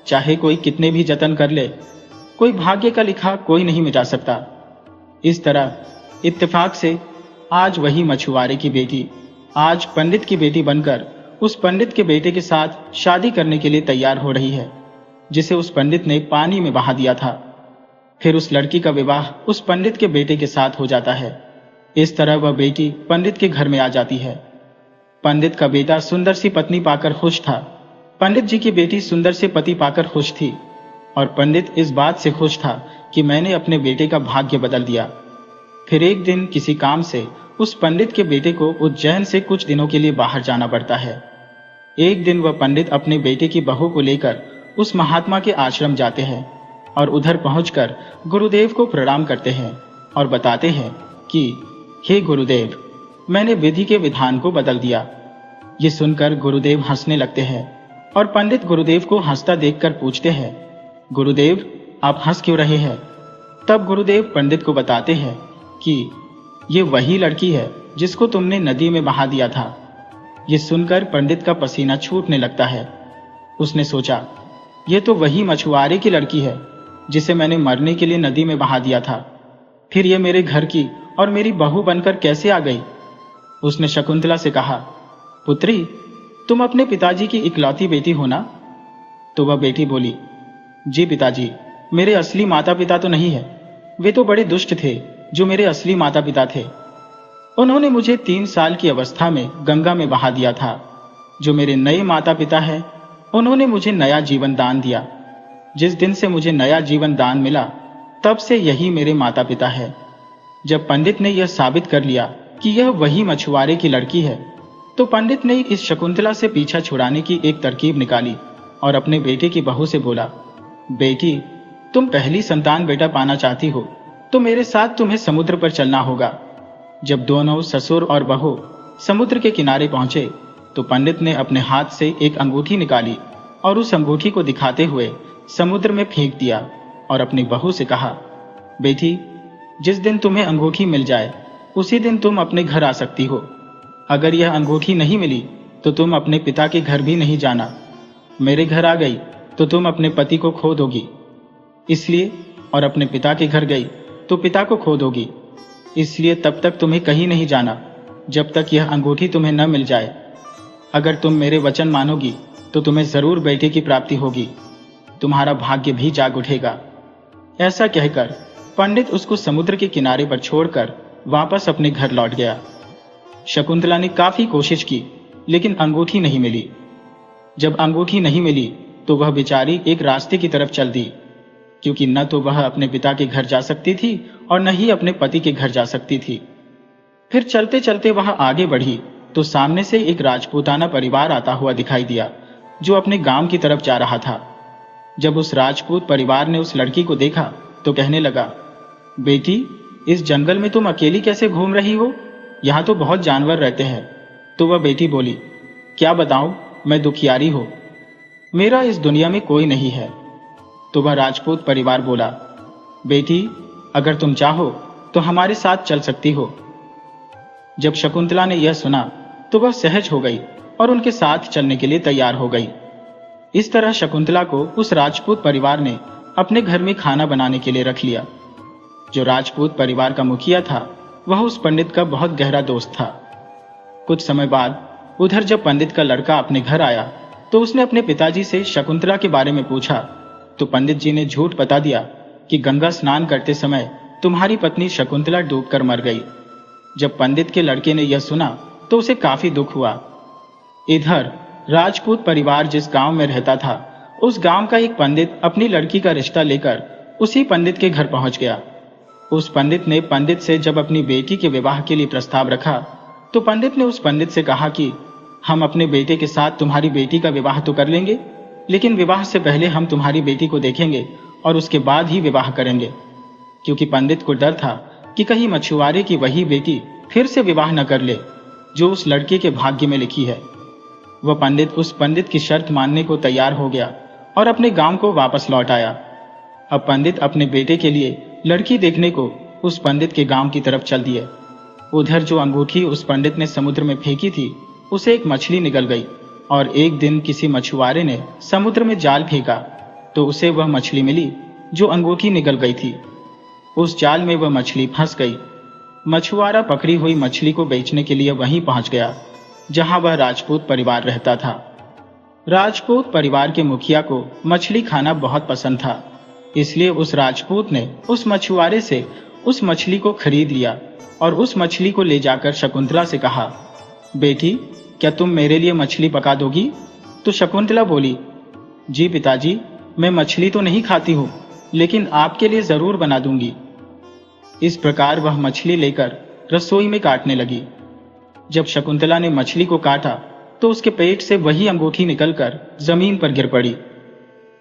चाहे कोई कितने भी जतन कर ले, कोई भाग्य का लिखा कोई नहीं मिटा सकता। इस तरह इत्तेफाक से आज वही मछुआरे की बेटी आज पंडित की बेटी बनकर उस पंडित के बेटे के साथ शादी करने के लिए तैयार हो रही है, जिसे उस पंडित ने पानी में बहा दिया था। फिर उस लड़की का विवाह उस पंडित के बेटे के साथ हो जाता है। इस तरह वह बेटी पंडित के घर में आ जाती है। पंडित का बेटा सुंदर सी पत्नी पाकर खुश था, पंडित जी की बेटी सुंदर से पति पाकर खुश थी, और पंडित इस बात से खुश था कि मैंने अपने बेटे का भाग्य बदल दिया। फिर एक दिन किसी काम से उस पंडित के बेटे को उज्जैन से कुछ दिनों के लिए बाहर जाना पड़ता है। एक दिन वह पंडित अपने बेटे की बहू को लेकर उस महात्मा के आश्रम जाते हैं और उधर पहुंचकर गुरुदेव को प्रणाम करते हैं और बताते हैं कि हे गुरुदेव, मैंने विधि के विधान को बदल दिया। ये सुनकर गुरुदेव हंसने लगते हैं और पंडित गुरुदेव को हंसता देखकर पूछते हैं, गुरुदेव आप हंस क्यों रहे हैं? तब गुरुदेव पंडित को बताते हैं कि ये वही लड़की है जिसको तुमने नदी में बहा दिया था। ये सुनकर पंडित का पसीना छूटने लगता है। उसने सोचा, ये तो वही मछुआरे की लड़की है जिसे मैंने मरने के लिए नदी में बहा दिया था। फिर ये मेरे घर की और मेरी बहू बनकर कैसे आ गई? उसने शकुंतला से कहा, पुत्री, तुम अपने पिताजी की इकलौती बेटी हो ना? तो वह बेटी बोली, जी पिताजी, मेरे असली माता पिता तो नहीं है, वे तो बड़े दुष्ट थे जो मेरे असली माता पिता थे। उन्होंने मुझे 3 साल की अवस्था में गंगा में बहा दिया था। जो मेरे नए माता पिता हैं, उन्होंने मुझे नया जीवन दान दिया। जिस दिन से मुझे नया जीवन दान मिला तब से यही मेरे माता पिता है। जब पंडित ने यह साबित कर लिया कि यह वही मछुआरे की लड़की है, तो पंडित ने इस शकुंतला से पीछा छुड़ाने की एक तरकीब निकाली और अपने बेटे की बहू से बोला, बेटी, तुम पहली संतान बेटा पाना चाहती हो तो मेरे साथ तुम्हें समुद्र पर चलना होगा। जब दोनों ससुर और बहू समुद्र के किनारे पहुंचे तो पंडित ने अपने हाथ से एक अंगूठी निकाली और उस अंगूठी को दिखाते हुए समुद्र में फेंक दिया और अपनी बहू से कहा, बेटी, जिस दिन तुम्हें अंगूठी मिल जाए उसी दिन तुम अपने घर आ सकती हो। अगर यह अंगूठी नहीं मिली तो तुम अपने पिता के घर भी नहीं जाना। मेरे घर आ गई तो तुम अपने पति को खो दोगी, इसलिए, और अपने पिता के घर गई तो पिता को खो दोगी, इसलिए तब तक तुम्हें कहीं नहीं जाना जब तक यह अंगूठी तुम्हें न मिल जाए। अगर तुम मेरे वचन मानोगी तो तुम्हें जरूर बेटे की प्राप्ति होगी, तुम्हारा भाग्य भी जाग उठेगा। ऐसा कहकर पंडित उसको समुद्र के किनारे पर छोड़कर वापस अपने घर लौट गया। शकुंतला ने काफी कोशिश की लेकिन अंगूठी नहीं मिली। जब अंगूठी नहीं मिली तो वह बेचारी एक रास्ते की तरफ चल दी, क्योंकि न तो वह अपने पिता के घर जा सकती थी और न ही अपने पति के घर जा सकती थी। फिर चलते चलते वह आगे बढ़ी तो सामने से एक राजपूताना परिवार आता हुआ दिखाई दिया जो अपने गांव की तरफ जा रहा था। जब उस राजपूत परिवार ने उस लड़की को देखा तो कहने लगा, बेटी, इस जंगल में तुम अकेली कैसे घूम रही हो? यहाँ तो बहुत जानवर रहते हैं। तो वह बेटी बोली, क्या बताऊं, मैं दुखियारी हूं, मेरा इस दुनिया में कोई नहीं है। तो वह राजपूत परिवार बोला, बेटी अगर तुम चाहो तो हमारे साथ चल सकती हो। जब शकुंतला ने यह सुना तो वह सहज हो गई और उनके साथ चलने के लिए तैयार हो गई। इस तरह शकुंतला को उस राजपूत परिवार ने अपने घर में खाना बनाने के लिए रख लिया। जो राजपूत परिवार का मुखिया था वह उस पंडित का बहुत गहरा दोस्त था। कुछ समय बाद उधर जब पंडित का लड़का अपने घर आया तो उसने अपने पिताजी से शकुंतला के बारे में पूछा, तो पंडित जी ने झूठ बता दिया कि गंगा स्नान करते समय तुम्हारी पत्नी शकुंतला डूबकर मर गई। जब पंडित के लड़के ने यह सुना तो उसे काफी दुख हुआ। इधर राजपूत परिवार जिस गांव में रहता था उस गांव का एक पंडित अपनी लड़की का रिश्ता लेकर उसी पंडित के घर पहुंच गया। उस पंडित ने पंडित से जब अपनी बेटी के विवाह के लिए प्रस्ताव रखा तो पंडित ने उस पंडित से कहा कि हम अपने बेटे के साथ तुम्हारी बेटी का विवाह तो कर लेंगे, लेकिन विवाह से पहले हम तुम्हारी बेटी को देखेंगे और उसके बाद ही विवाह करेंगे, क्योंकि पंडित को डर था कि कहीं मछुआरे की वही बेटी फिर से विवाह न कर ले जो उस लड़के के भाग्य में लिखी है। वह पंडित उस पंडित की शर्त मानने को तैयार हो गया और अपने गांव को वापस लौट आया। अब पंडित अपने बेटे के लिए लड़की देखने को उस पंडित के गांव की तरफ चल दिए। उधर जो अंगूठी उस पंडित ने समुद्र में फेंकी थी उसे एक मछली निगल गई और एक दिन किसी मछुआरे ने समुद्र में जाल फेंका तो उसे वह मछली मिली जो अंगूठी निगल गई थी। उस जाल में वह मछली फंस गई। मछुआरा पकड़ी हुई मछली को बेचने के लिए वहीं पहुंच गया जहां वह राजपूत परिवार रहता था। राजपूत परिवार के मुखिया को मछली खाना बहुत पसंद था, इसलिए उस राजपूत ने उस मछुआरे से उस मछली को खरीद लिया और उस मछली को ले जाकर शकुंतला से कहा, बेटी क्या तुम मेरे लिए मछली पका दोगी? तो शकुंतला बोली, जी पिताजी, मैं मछली तो नहीं खाती हूँ, लेकिन आपके लिए जरूर बना दूंगी। इस प्रकार वह मछली लेकर रसोई में काटने लगी। जब शकुंतला ने मछली को काटा तो उसके पेट से वही अंगूठी निकलकर जमीन पर गिर पड़ी।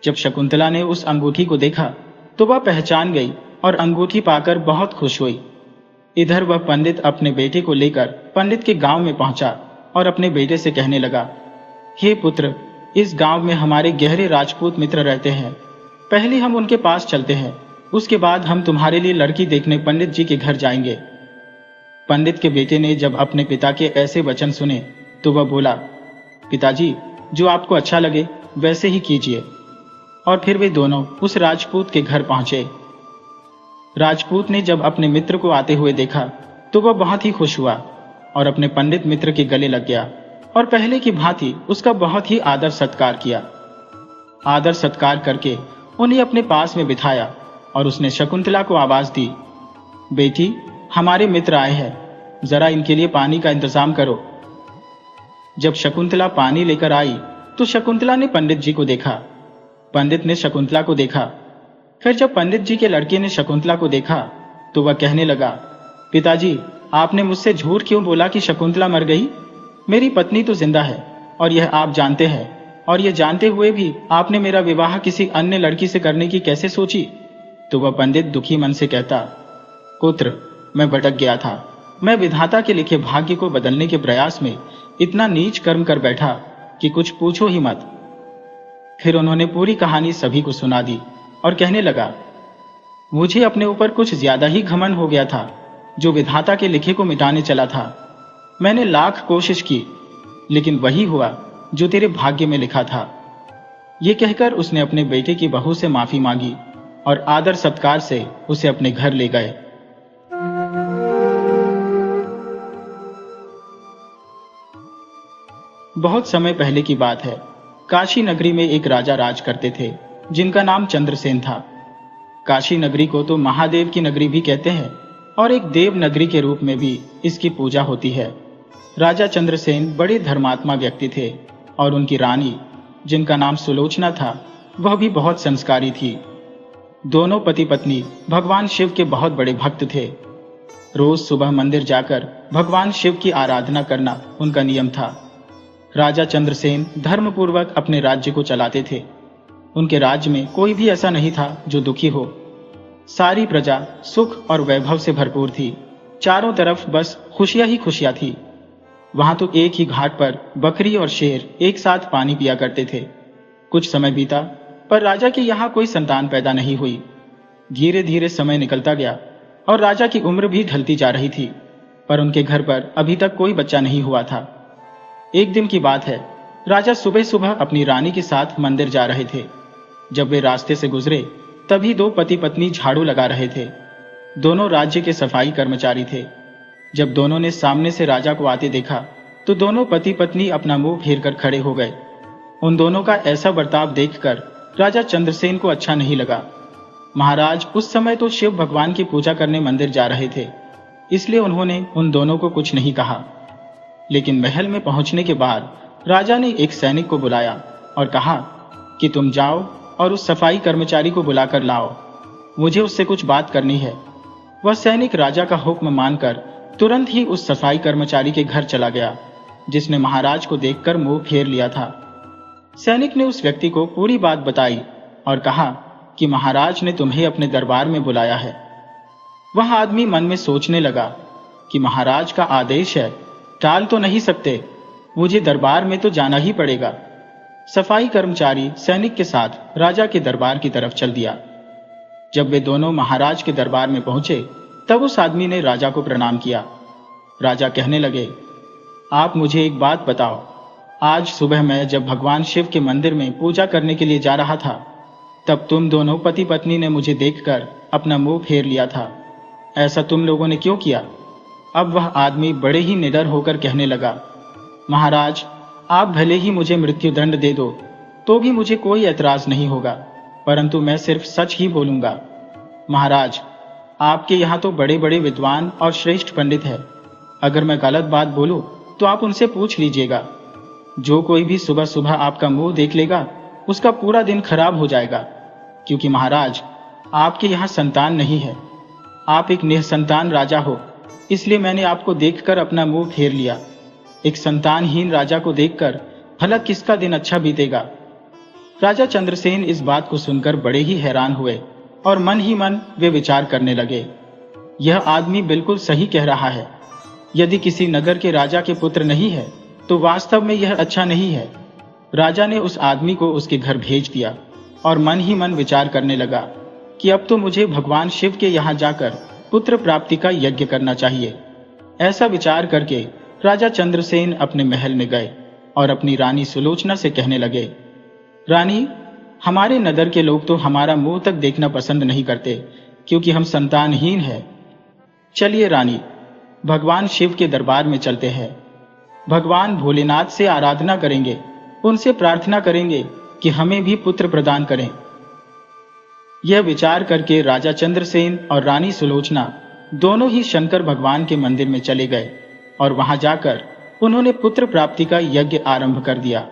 जब शकुंतला ने उस अंगूठी को देखा तो वह पहचान गई और अंगूठी पाकर बहुत खुश हुई। इधर वह पंडित अपने बेटे को लेकर पंडित के गांव में पहुंचा और अपने बेटे से कहने लगा, हे पुत्र, इस गांव में हमारे गहरे राजपूत मित्र रहते हैं। पहले हम उनके पास चलते हैं, उसके बाद हम तुम्हारे लिए लड़की देखने पंडित जी के घर जाएंगे। पंडित के बेटे ने जब अपने पिता के ऐसे वचन सुने तो वह बोला, पिताजी, जो आपको अच्छा लगे वैसे ही कीजिए। और फिर वे दोनों उस राजपूत के घर पहुंचे। राजपूत ने जब अपने मित्र को आते हुए देखा तो वह बहुत ही खुश हुआ और अपने पंडित मित्र के गले लग गया और पहले की भांति उसका बहुत ही आदर सत्कार किया। आदर सत्कार करके उन्हें अपने पास में बिठाया और उसने शकुंतला को आवाज दी, बेटी, हमारे मित्र आए हैं, जरा इनके लिए पानी का इंतजाम करो। जब शकुंतला पानी लेकर आई तो शकुंतला ने पंडित जी को देखा, पंडित ने शकुंतला को देखा। फिर जब पंडित जी के लड़के ने शकुंतला को देखा तो वह कहने लगा, पिताजी, आपने मुझसे झूठ क्यों बोला कि शकुंतला मर गई? मेरी पत्नी तो जिंदा है और यह आप जानते हैं, और यह जानते हुए भी आपने मेरा विवाह किसी अन्य लड़की से करने की कैसे सोची? तो वह पंडित दुखी मन से कहता, पुत्र, मैं भटक गया था। मैं विधाता के लिखे भाग्य को बदलने के प्रयास में इतना नीच कर्म कर बैठा कि कुछ पूछो ही मत। फिर उन्होंने पूरी कहानी सभी को सुना दी और कहने लगा, मुझे अपने ऊपर कुछ ज्यादा ही घमंड हो गया था जो विधाता के लिखे को मिटाने चला था। मैंने लाख कोशिश की, लेकिन वही हुआ जो तेरे भाग्य में लिखा था। ये कहकर उसने अपने बेटे की बहू से माफी मांगी और आदर सत्कार से उसे अपने घर ले गए। बहुत समय पहले की बात है। काशी नगरी में एक राजा राज करते थे जिनका नाम चंद्रसेन था। काशी नगरी को तो महादेव की नगरी भी कहते हैं और एक देव नगरी के रूप में भी इसकी पूजा होती है। राजा चंद्रसेन बड़े धर्मात्मा व्यक्ति थे और उनकी रानी, जिनका नाम सुलोचना था, वह भी बहुत संस्कारी थी। दोनों पति पत्नी भगवान शिव के बहुत बड़े भक्त थे। रोज सुबह मंदिर जाकर भगवान शिव की आराधना करना उनका नियम था। राजा चंद्रसेन धर्मपूर्वक अपने राज्य को चलाते थे। उनके राज्य में कोई भी ऐसा नहीं था जो दुखी हो। सारी प्रजा सुख और वैभव से भरपूर थी। चारों तरफ बस खुशियां ही खुशियां थी। वहां तो एक ही घाट पर बकरी और शेर एक साथ पानी पिया करते थे। कुछ समय बीता पर राजा के यहाँ कोई संतान पैदा नहीं हुई। धीरे धीरे समय निकलता गया और राजा की उम्र भी ढलती जा रही थी, पर उनके घर पर अभी तक कोई बच्चा नहीं हुआ था। एक दिन की बात है, राजा सुबह सुबह अपनी रानी के साथ मंदिर जा रहे थे। जब वे रास्ते से गुजरे तभी दो पति पत्नी झाड़ू लगा रहे थे। दोनों राज्य के सफाई कर्मचारी थे। जब दोनों ने सामने से राजा को आते देखा तो दोनों पति पत्नी अपना मुंह फेर कर खड़े हो गए। उन दोनों का ऐसा बर्ताव देखकर राजा चंद्रसेन को अच्छा नहीं लगा। महाराज उस समय तो शिव भगवान की पूजा करने मंदिर जा रहे थे, इसलिए उन्होंने उन दोनों को कुछ नहीं कहा। लेकिन महल में पहुंचने के बाद राजा ने एक सैनिक को बुलाया और कहा कि तुम जाओ और उस सफाई कर्मचारी को बुलाकर लाओ, मुझे उससे कुछ बात करनी है। वह सैनिक राजा का हुक्म मानकर तुरंत ही उस सफाई कर्मचारी के घर चला गया, जिसने महाराज को देखकर मुंह फेर लिया था। सैनिक ने उस व्यक्ति को पूरी बात बताई और कहा कि महाराज ने तुम्हें अपने दरबार में बुलाया है। वह आदमी मन में सोचने लगा कि महाराज का आदेश है, टाल तो नहीं सकते, मुझे दरबार में तो जाना ही पड़ेगा। सफाई कर्मचारी सैनिक के साथ राजा के दरबार की तरफ चल दिया। जब वे दोनों महाराज के दरबार में पहुंचे तब उस आदमी ने राजा को प्रणाम किया। राजा कहने लगे, आप मुझे एक बात बताओ, आज सुबह मैं जब भगवान शिव के मंदिर में पूजा करने के लिए जा रहा था तब तुम दोनों पति पत्नी ने मुझे देखकर अपना मुंह फेर लिया था। ऐसा तुम लोगों ने क्यों किया? अब वह आदमी बड़े ही निडर होकर कहने लगा, महाराज आप भले ही मुझे मृत्युदंड दे दो तो भी मुझे कोई ऐतराज नहीं होगा, परंतु मैं सिर्फ सच ही बोलूंगा। महाराज आपके यहाँ तो बड़े बड़े विद्वान और श्रेष्ठ पंडित हैं, अगर मैं गलत बात बोलूं तो आप उनसे पूछ लीजिएगा। जो कोई भी सुबह सुबह आपका मुंह देख लेगा उसका पूरा दिन खराब हो जाएगा, क्योंकि महाराज आपके यहाँ संतान नहीं है, आप एक निःसंतान राजा हो, इसलिए मैंने आपको देखकर अपना मुंह फेर लिया। एक संतानहीन राजा को देखकर भला किसका दिन अच्छा बीतेगा? राजा चंद्रसेन इस बात को सुनकर बड़े ही हैरान हुए और मन ही मन वे विचार करने लगे, यह आदमी बिल्कुल सही कह रहा है। यदि किसी नगर के राजा के पुत्र नहीं है तो वास्तव में यह अच्छा नहीं है। राजा ने उस आदमी को उसके घर भेज दिया और मन ही मन विचार करने लगा कि अब तो मुझे भगवान शिव के यहाँ जाकर पुत्र प्राप्ति का यज्ञ करना चाहिए। ऐसा विचार करके राजा चंद्रसेन अपने महल में गए और अपनी रानी सुलोचना से कहने लगे, रानी हमारे नगर के लोग तो हमारा मुंह तक देखना पसंद नहीं करते, क्योंकि हम संतानहीन हैं। चलिए रानी, भगवान शिव के दरबार में चलते हैं। भगवान भोलेनाथ से आराधना करेंगे, उनसे प्रार्थना करेंगे कि हमें भी पुत्र प्रदान करें। यह विचार करके राजा चंद्रसेन और रानी सुलोचना दोनों ही शंकर भगवान के मंदिर में चले गए और वहां जाकर उन्होंने पुत्र प्राप्ति का यज्ञ आरंभ कर दिया।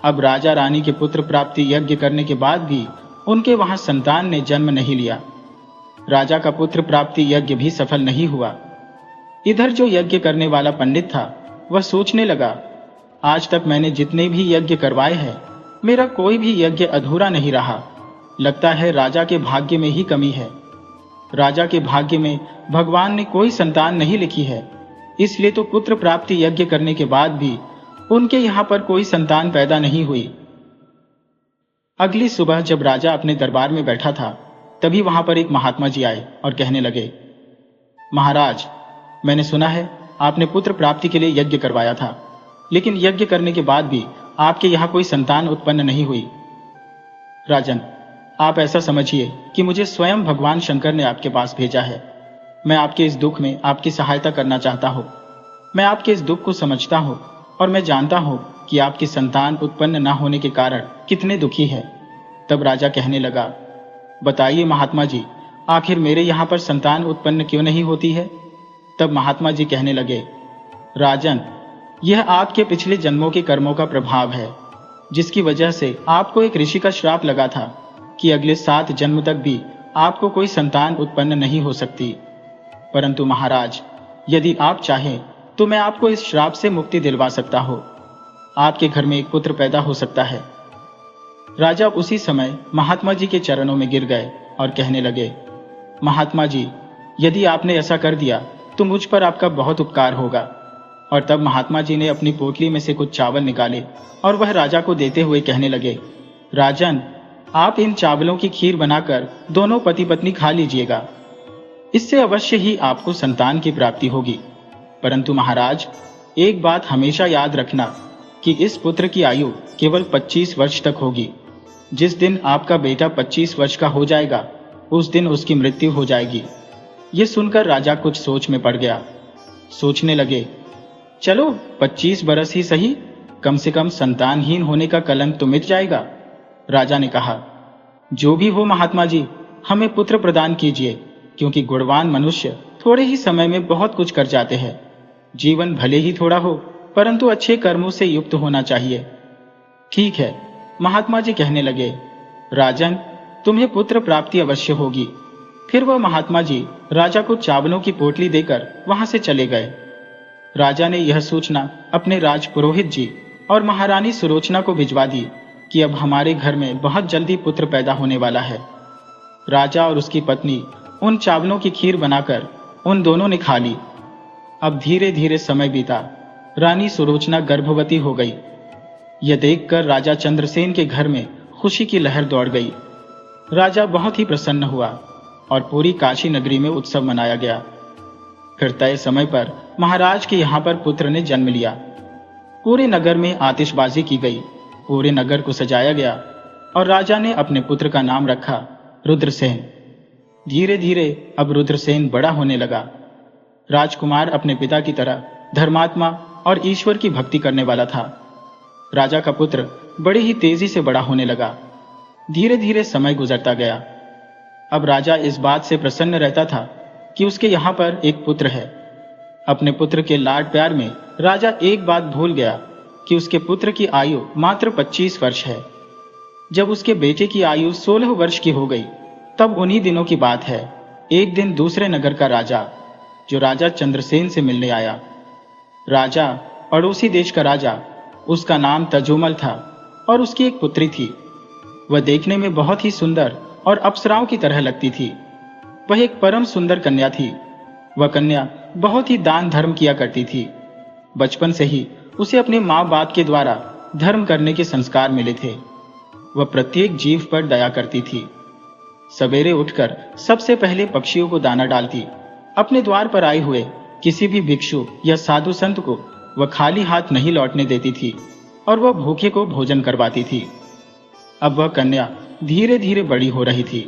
अब राजा रानी के पुत्र प्राप्ति यज्ञ करने के बाद भी उनके वहां संतान ने जन्म नहीं लिया। राजा का पुत्र प्राप्ति यज्ञ भी सफल नहीं हुआ। इधर जो यज्ञ करने वाला पंडित था वह सोचने लगा, आज तक मैंने जितने भी यज्ञ करवाए हैं मेरा कोई भी यज्ञ अधूरा नहीं रहा। लगता है राजा के भाग्य में ही कमी है। राजा के भाग्य में भगवान ने कोई संतान नहीं लिखी है, इसलिए तो पुत्र प्राप्ति यज्ञ करने के बाद भी उनके यहाँ पर कोई संतान पैदा नहीं हुई। अगली सुबह जब राजा अपने दरबार में बैठा था तभी वहां पर एक महात्मा जी आए और कहने लगे, महाराज मैंने सुना है आपने पुत्र प्राप्ति के लिए यज्ञ करवाया था, लेकिन यज्ञ करने के बाद भी आपके यहाँ कोई संतान उत्पन्न नहीं हुई। राजन, आप ऐसा समझिए कि मुझे स्वयं भगवान शंकर ने आपके पास भेजा है। मैं आपके इस दुख में आपकी सहायता करना चाहता हूँ। मैं आपके इस दुख को समझता हूँ और मैं जानता हूँ कि आपकी संतान उत्पन्न न होने के कारण कितने दुखी है। तब राजा कहने लगा, बताइए महात्मा जी, आखिर मेरे यहाँ पर संतान उत्पन्न क्यों नहीं होती है? तब महात्मा जी कहने लगे, राजन, यह आपके पिछले जन्मों के कर्मों का प्रभाव है, जिसकी वजह से आपको एक ऋषि का श्राप लगा था कि अगले 7 जन्म तक भी आपको कोई संतान उत्पन्न नहीं हो सकती। परंतु महाराज, यदि आप चाहें तो मैं आपको इस श्राप से मुक्ति दिलवा सकता हूं। आपके घर में एक पुत्र पैदा हो सकता है। राजा उसी समय महात्मा जी के चरणों में गिर गए और कहने लगे, महात्मा जी, यदि आपने ऐसा कर दिया तो मुझ पर आपका बहुत उपकार होगा। और तब महात्मा जी ने अपनी पोटली में से कुछ चावल निकाले और वह राजा को देते हुए कहने लगे, राजन, आप इन चावलों की खीर बनाकर दोनों पति पत्नी खा लीजिएगा। इससे अवश्य ही आपको संतान की प्राप्ति होगी। परंतु महाराज, एक बात हमेशा याद रखना कि इस पुत्र की आयु केवल 25 वर्ष तक होगी। जिस दिन आपका बेटा 25 वर्ष का हो जाएगा, उस दिन उसकी मृत्यु हो जाएगी। ये सुनकर राजा कुछ सोच में पड़ गया। सोचने लगे, चलो 25 बरस ही सही, कम से कम संतानहीन होने का कलंक तो मिट जाएगा। राजा ने कहा, जो भी हो महात्मा जी, हमें पुत्र प्रदान कीजिए, क्योंकि गुणवान मनुष्य थोड़े ही समय में बहुत कुछ कर जाते हैं। जीवन भले ही थोड़ा हो, परंतु अच्छे कर्मों से युक्त होना चाहिए। ठीक है, महात्मा जी कहने लगे, राजन, तुम्हें पुत्र प्राप्ति अवश्य होगी। फिर वह महात्मा जी राजा को चावलों की पोटली देकर वहां से चले गए। राजा ने यह सूचना अपने राज पुरोहित जी और महारानी सुलोचना को भिजवा दी कि अब हमारे घर में बहुत जल्दी पुत्र पैदा होने वाला है। राजा और उसकी पत्नी उन चावलों की खीर बनाकर उन दोनों ने खा ली। अब धीरे धीरे समय बीता। रानी सुलोचना गर्भवती हो गई। यह देखकर राजा चंद्रसेन के घर में खुशी की लहर दौड़ गई। राजा बहुत ही प्रसन्न हुआ और पूरी काशी नगरी में उत्सव मनाया गया। फिर तय समय पर महाराज के यहाँ पर पुत्र ने जन्म लिया। पूरे नगर में आतिशबाजी की गई, पूरे नगर को सजाया गया और राजा ने अपने पुत्र का नाम रखा रुद्रसेन। धीरे धीरे अब रुद्रसेन बड़ा होने लगा। राजकुमार अपने पिता की तरह धर्मात्मा और ईश्वर की भक्ति करने वाला था। राजा का पुत्र बड़ी ही तेजी से बड़ा होने लगा। धीरे धीरे समय गुजरता गया। अब राजा इस बात से प्रसन्न रहता था कि उसके यहाँ पर एक पुत्र है। अपने पुत्र के लाड प्यार में राजा एक बात भूल गया कि उसके पुत्र की आयु मात्र 25 वर्ष है। जब उसके बेटे की आयु 16 वर्ष की हो गई, तब उन्हीं दिनों की बात है। एक दिन दूसरे नगर का राजा, जो राजा चंद्रसेन से मिलने आया। राजा पड़ोसी देश का राजा, उसका नाम तजोमल था और उसकी एक पुत्री थी। वह देखने में बहुत ही सुंदर और अप्सराओं की तरह लगती थी। वह एक परम सुंदर कन्या थी। वह कन्या बहुत ही दान धर्म किया करती थी। बचपन से ही उसे अपने माँ बाप के द्वारा धर्म करने के संस्कार मिले थे। वह प्रत्येक जीव पर दया करती थी। सवेरे उठकर सबसे पहले पक्षियों को दाना डालती। अपने द्वार पर आए हुए किसी भी भिक्षु या साधु संत को वह खाली हाथ नहीं लौटने देती थी और वह भूखे को भोजन करवाती थी। अब वह कन्या धीरे धीरे बड़ी हो रही थी।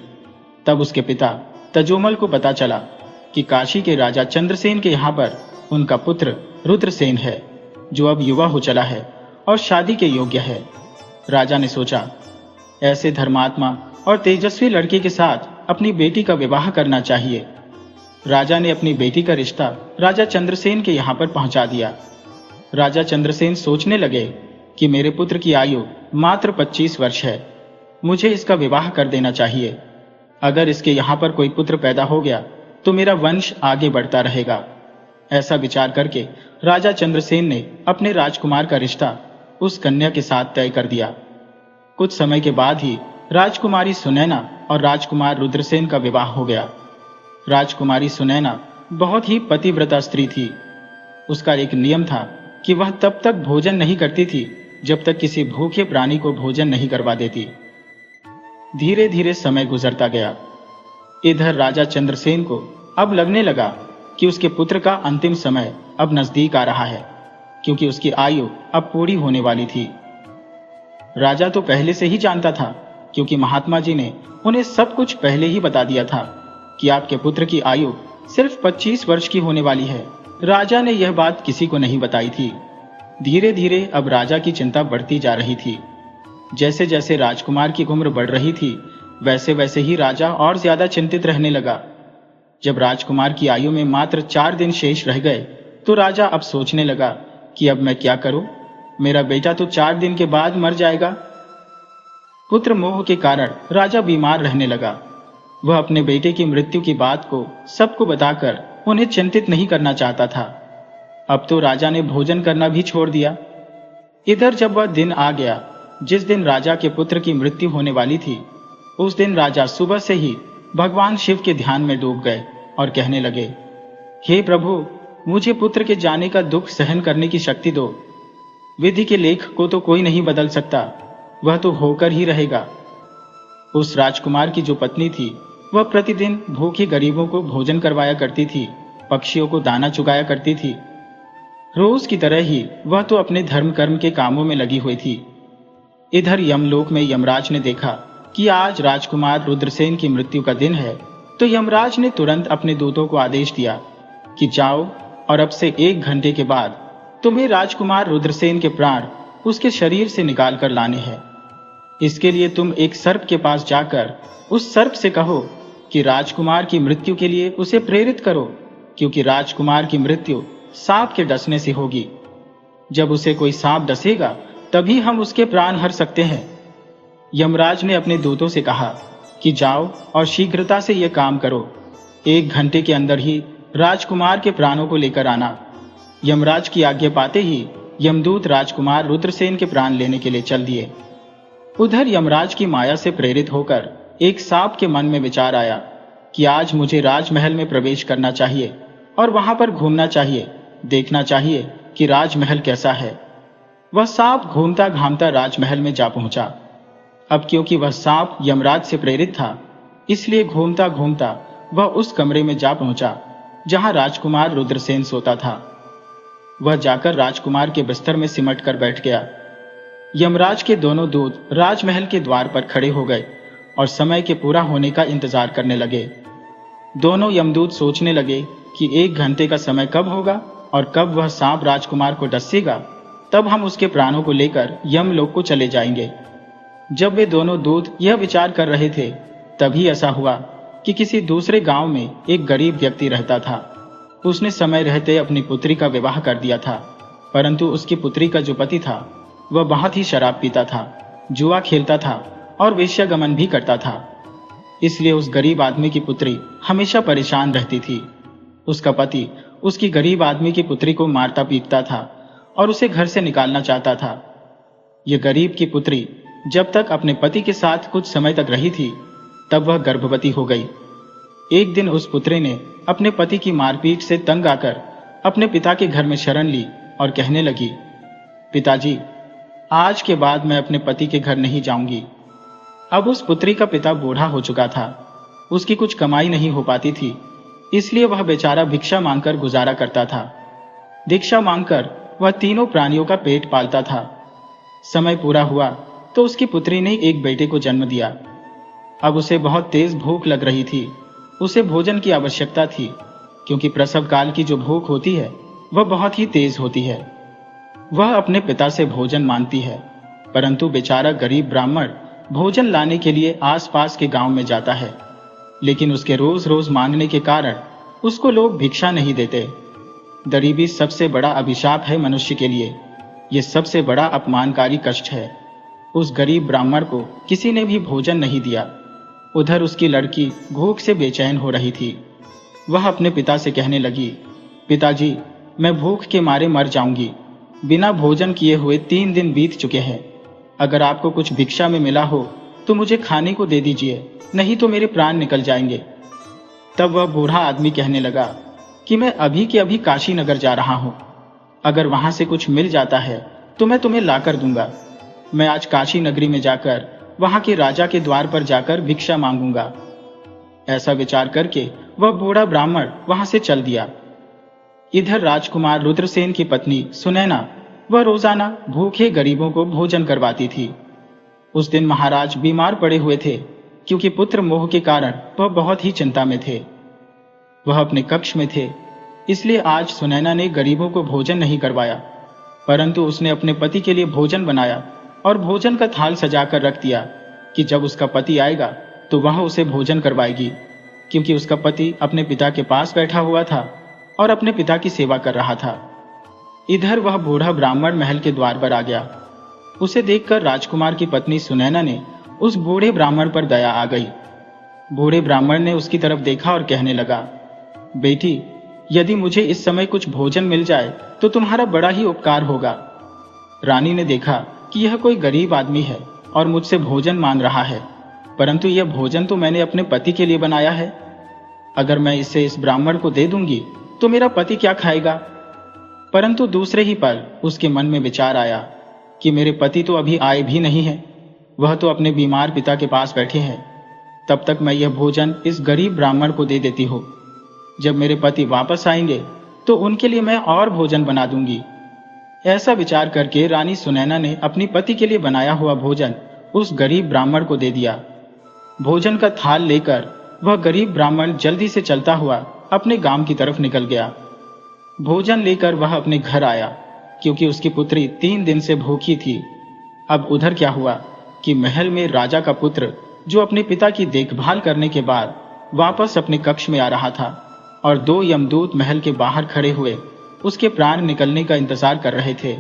तब उसके पिता तजोमल को पता चला कि काशी के राजा चंद्रसेन के यहाँ पर उनका पुत्र रुद्रसेन है, जो अब युवा हो चला है और शादी के योग्य है। राजा ने सोचा, ऐसे धर्मात्मा और तेजस्वी लड़के के साथ अपनी बेटी का विवाह करना चाहिए। राजा ने अपनी बेटी का रिश्ता राजा चंद्रसेन के यहाँ पर पहुंचा दिया। राजा चंद्रसेन सोचने लगे कि मेरे पुत्र की आयु मात्र 25 वर्ष है, मुझे इसका विवाह कर देना चाहिए। अगर इसके यहाँ पर कोई पुत्र पैदा हो गया तो मेरा वंश आगे बढ़ता रहेगा। ऐसा विचार करके राजा चंद्रसेन ने अपने राजकुमार का रिश्ता उस कन्या के साथ तय कर दिया। कुछ समय के बाद ही राजकुमारी सुनैना और राजकुमार रुद्रसेन का विवाह हो गया। राजकुमारी सुनैना बहुत ही पतिव्रता स्त्री थी। उसका एक नियम था कि वह तब तक भोजन नहीं करती थी जब तक किसी भूखे प्राणी को भोजन नहीं करवा देती। धीरे धीरे समय गुजरता गया। इधर राजा चंद्रसेन को अब लगने लगा कि उसके पुत्र का अंतिम समय अब नजदीक आ रहा है, क्योंकि उसकी आयु अब पूरी होने वाली थी। राजा तो पहले से ही जानता था, क्योंकि महात्मा जी ने उन्हें सब कुछ पहले ही बता दिया था कि आपके पुत्र की आयु सिर्फ 25 वर्ष की होने वाली है। राजा ने यह बात किसी को नहीं बताई थी। धीरे धीरे अब राजा की चिंता बढ़ती जा रही थी। जैसे जैसे राजकुमार की उम्र बढ़ रही थी, वैसे वैसे ही राजा और ज्यादा चिंतित रहने लगा। जब राजकुमार की आयु में मात्र 4 दिन शेष रह गए, तो राजा अब सोचने लगा कि अब मैं क्या करूं? मेरा बेटा तो 4 दिन के बाद मर जाएगा। पुत्र मोह के कारण राजा बीमार रहने लगा। वह अपने बेटे की मृत्यु की बात को सबको बताकर उन्हें चिंतित नहीं करना चाहता था। अब तो राजा ने भोजन करना भी छोड़ दिया। इधर जब वह दिन आ गया जिस दिन राजा के पुत्र की मृत्यु होने वाली थी, उस दिन राजा सुबह से ही भगवान शिव के ध्यान में डूब गए और कहने लगे, हे प्रभु, मुझे पुत्र के जाने का दुख सहन करने की शक्ति दो। विधि के लेख को तो कोई नहीं बदल सकता, वह तो होकर ही रहेगा। उस राजकुमार की जो पत्नी थी वह प्रतिदिन भूखे गरीबों को भोजन करवाया करती थी, पक्षियों को दाना चुगाया करती थी। रोज की तरह ही वह तो अपने धर्म कर्म के कामों में लगी हुई थी। इधर यमलोक में यमराज ने देखा कि आज राजकुमार रुद्रसेन की मृत्यु का दिन है, तो यमराज ने तुरंत अपने दूतों को आदेश दिया कि जाओ और अब से 1 घंटे के बाद तुम्हें राजकुमार रुद्रसेन के प्राण उसके शरीर से निकाल कर लाने हैं। इसके लिए तुम एक सर्प के पास जाकर उस सर्प से कहो कि राजकुमार की मृत्यु के लिए उसे प्रेरित करो, क्योंकि राजकुमार की मृत्यु सांप के डसने से होगी। जब उसे कोई सांप डसेगा तभी हम उसके प्राण हर सकते हैं। यमराज ने अपने दूतों से कहा कि जाओ और शीघ्रता से यह काम करो, 1 घंटे के अंदर ही राजकुमार के प्राणों को लेकर आना। यमराज की आज्ञा पाते ही यमदूत राजकुमार रुद्रसेन के प्राण लेने के लिए चल दिए। उधर यमराज की माया से प्रेरित होकर एक सांप के मन में विचार आया कि आज मुझे राजमहल में प्रवेश करना चाहिए और वहां पर घूमना चाहिए, देखना चाहिए कि राजमहल कैसा है। वह सांप घूमता घामता राजमहल में जा पहुंचा। अब क्योंकि वह सांप यमराज से प्रेरित था, इसलिए घूमता घूमता वह उस कमरे में जा पहुंचा जहां राजकुमार रुद्रसेन सोता था। वह जाकर राजकुमार के बिस्तर में सिमट कर बैठ गया। यमराज के दोनों दूत राजमहल के द्वार पर खड़े हो गए और समय के पूरा होने का इंतजार करने लगे। दोनों यमदूत सोचने लगे कि 1 घंटे का समय कब होगा और कब वह सांप राजकुमार को डसेगा, तब हम उसके प्राणों को लेकर यमलोक को चले जाएंगे। जब वे दोनों दूत यह विचार कर रहे थे, तभी ऐसा हुआ कि किसी दूसरे गांव में एक गरीब व्यक्ति रहता था। उसने समय रहते अपनी पुत्री का विवाह कर दिया था, परंतु उसकी पुत्री का जो पति था वह बहुत ही शराब पीता था, जुआ खेलता था और वेश्यागमन भी करता था। इसलिए उस गरीब आदमी की पुत्री हमेशा परेशान रहती थी। उसका पति उसकी गरीब आदमी की पुत्री को मारता पीटता था और उसे घर से निकालना चाहता था। यह गरीब की पुत्री जब तक अपने पति के साथ कुछ समय तक रही थी, तब वह गर्भवती हो गई। एक दिन उस पुत्री ने अपने पति की मारपीट से तंग आकर अपने पिता के घर में शरण ली और कहने लगी, पिताजी, आज के बाद मैं अपने पति के घर नहीं जाऊंगी। अब उस पुत्री का पिता बूढ़ा हो चुका था, उसकी कुछ कमाई नहीं हो पाती थी, इसलिए वह बेचारा भिक्षा मांगकर गुजारा करता था। भिक्षा मांगकर वह तीनों प्राणियों का पेट पालता था। समय पूरा हुआ तो उसकी पुत्री ने एक बेटे को जन्म दिया। अब उसे बहुत तेज भूख लग रही थी। उसे भोजन की आवश्यकता थी, क्योंकि प्रसव काल की जो भूख होती है वह बहुत ही तेज होती है। वह अपने पिता से भोजन मांगती है, परंतु बेचारा गरीब ब्राह्मण भोजन लाने के लिए आसपास के गांव में जाता है, लेकिन उसके रोज रोज मांगने के कारण उसको लोग भिक्षा नहीं देते। गरीबी सबसे बड़ा अभिशाप है मनुष्य के लिए। यह सबसे बड़ा अपमानकारी कष्ट है। उस गरीब ब्राह्मण को किसी ने भी भोजन नहीं दिया। उधर उसकी लड़की भूख से बेचैन हो रही थी। वह अपने पिता से कहने लगी, पिताजी, मैं भूख के मारे मर जाऊंगी। बिना भोजन किए हुए 3 दिन बीत चुके हैं। अगर आपको कुछ भिक्षा में मिला हो तो मुझे खाने को दे दीजिए, नहीं तो मेरे प्राण निकल जाएंगे। तब वह बूढ़ा आदमी कहने लगा कि मैं अभी के अभी काशी नगर जा रहा हूं। अगर वहां से कुछ मिल जाता है तो मैं तुम्हें लाकर दूंगा। मैं आज काशी नगरी में जाकर वहां के राजा के द्वार पर जाकर भिक्षा मांगूंगा। ऐसा विचार करके वह बूढ़ा ब्राह्मण वहां से चल दिया। इधर राजकुमार रुद्रसेन की पत्नी सुनैना वह रोजाना भूखे गरीबों को भोजन करवाती थी। उस दिन महाराज बीमार पड़े हुए थे, क्योंकि पुत्र मोह के कारण वह बहुत ही चिंता में थे। वह अपने कक्ष में थे, इसलिए आज सुनैना ने गरीबों को भोजन नहीं करवाया, परंतु उसने अपने पति के लिए भोजन बनाया और भोजन का थाल सजाकर रख दिया कि जब उसका पति आएगा तो वह उसे भोजन करवाएगी, क्योंकि उसका पति अपने पिता के पास बैठा हुआ था और अपने पिता की सेवा कर रहा था। इधर वह बूढ़ा ब्राह्मण महल के द्वार पर आ गया। उसे देखकर राजकुमार की पत्नी सुनैना ने उस बूढ़े ब्राह्मण पर दया आ गई। बूढ़े ब्राह्मण ने उसकी तरफ देखा और कहने लगा, बेटी, यदि मुझे इस समय कुछ भोजन मिल जाए तो तुम्हारा बड़ा ही उपकार होगा। रानी ने देखा कि यह कोई गरीब आदमी है और मुझसे भोजन मांग रहा है, परंतु यह भोजन तो मैंने अपने पति के लिए बनाया है। अगर मैं इसे इस ब्राह्मण को दे दूंगी तो मेरा पति क्या खाएगा। परंतु दूसरे ही पल उसके मन में विचार आया कि मेरे पति तो अभी आए भी नहीं है, वह तो अपने बीमार पिता के पास बैठे हैं। तब तक मैं यह भोजन इस गरीब ब्राह्मण को दे देती हूँ। जब मेरे पति वापस आएंगे तो उनके लिए मैं और भोजन बना दूंगी। ऐसा विचार करके रानी सुनैना ने अपनी पति के लिए बनाया हुआ भोजन उस गरीब ब्राह्मण को दे दिया। भोजन का थाल लेकर वह गरीब ब्राह्मण जल्दी से चलता हुआ अपने गांव की तरफ निकल गया। भोजन लेकर वह अपने घर आया, क्योंकि उसकी पुत्री 3 दिन से भूखी थी। अब उधर क्या हुआ कि महल में राजा का पुत्र, जो अपने पिता की देखभाल करने के बाद वापस अपने कक्ष में आ रहा था, और 2 यमदूत महल के बाहर खड़े हुए उसके प्राण निकलने का इंतजार कर रहे थे,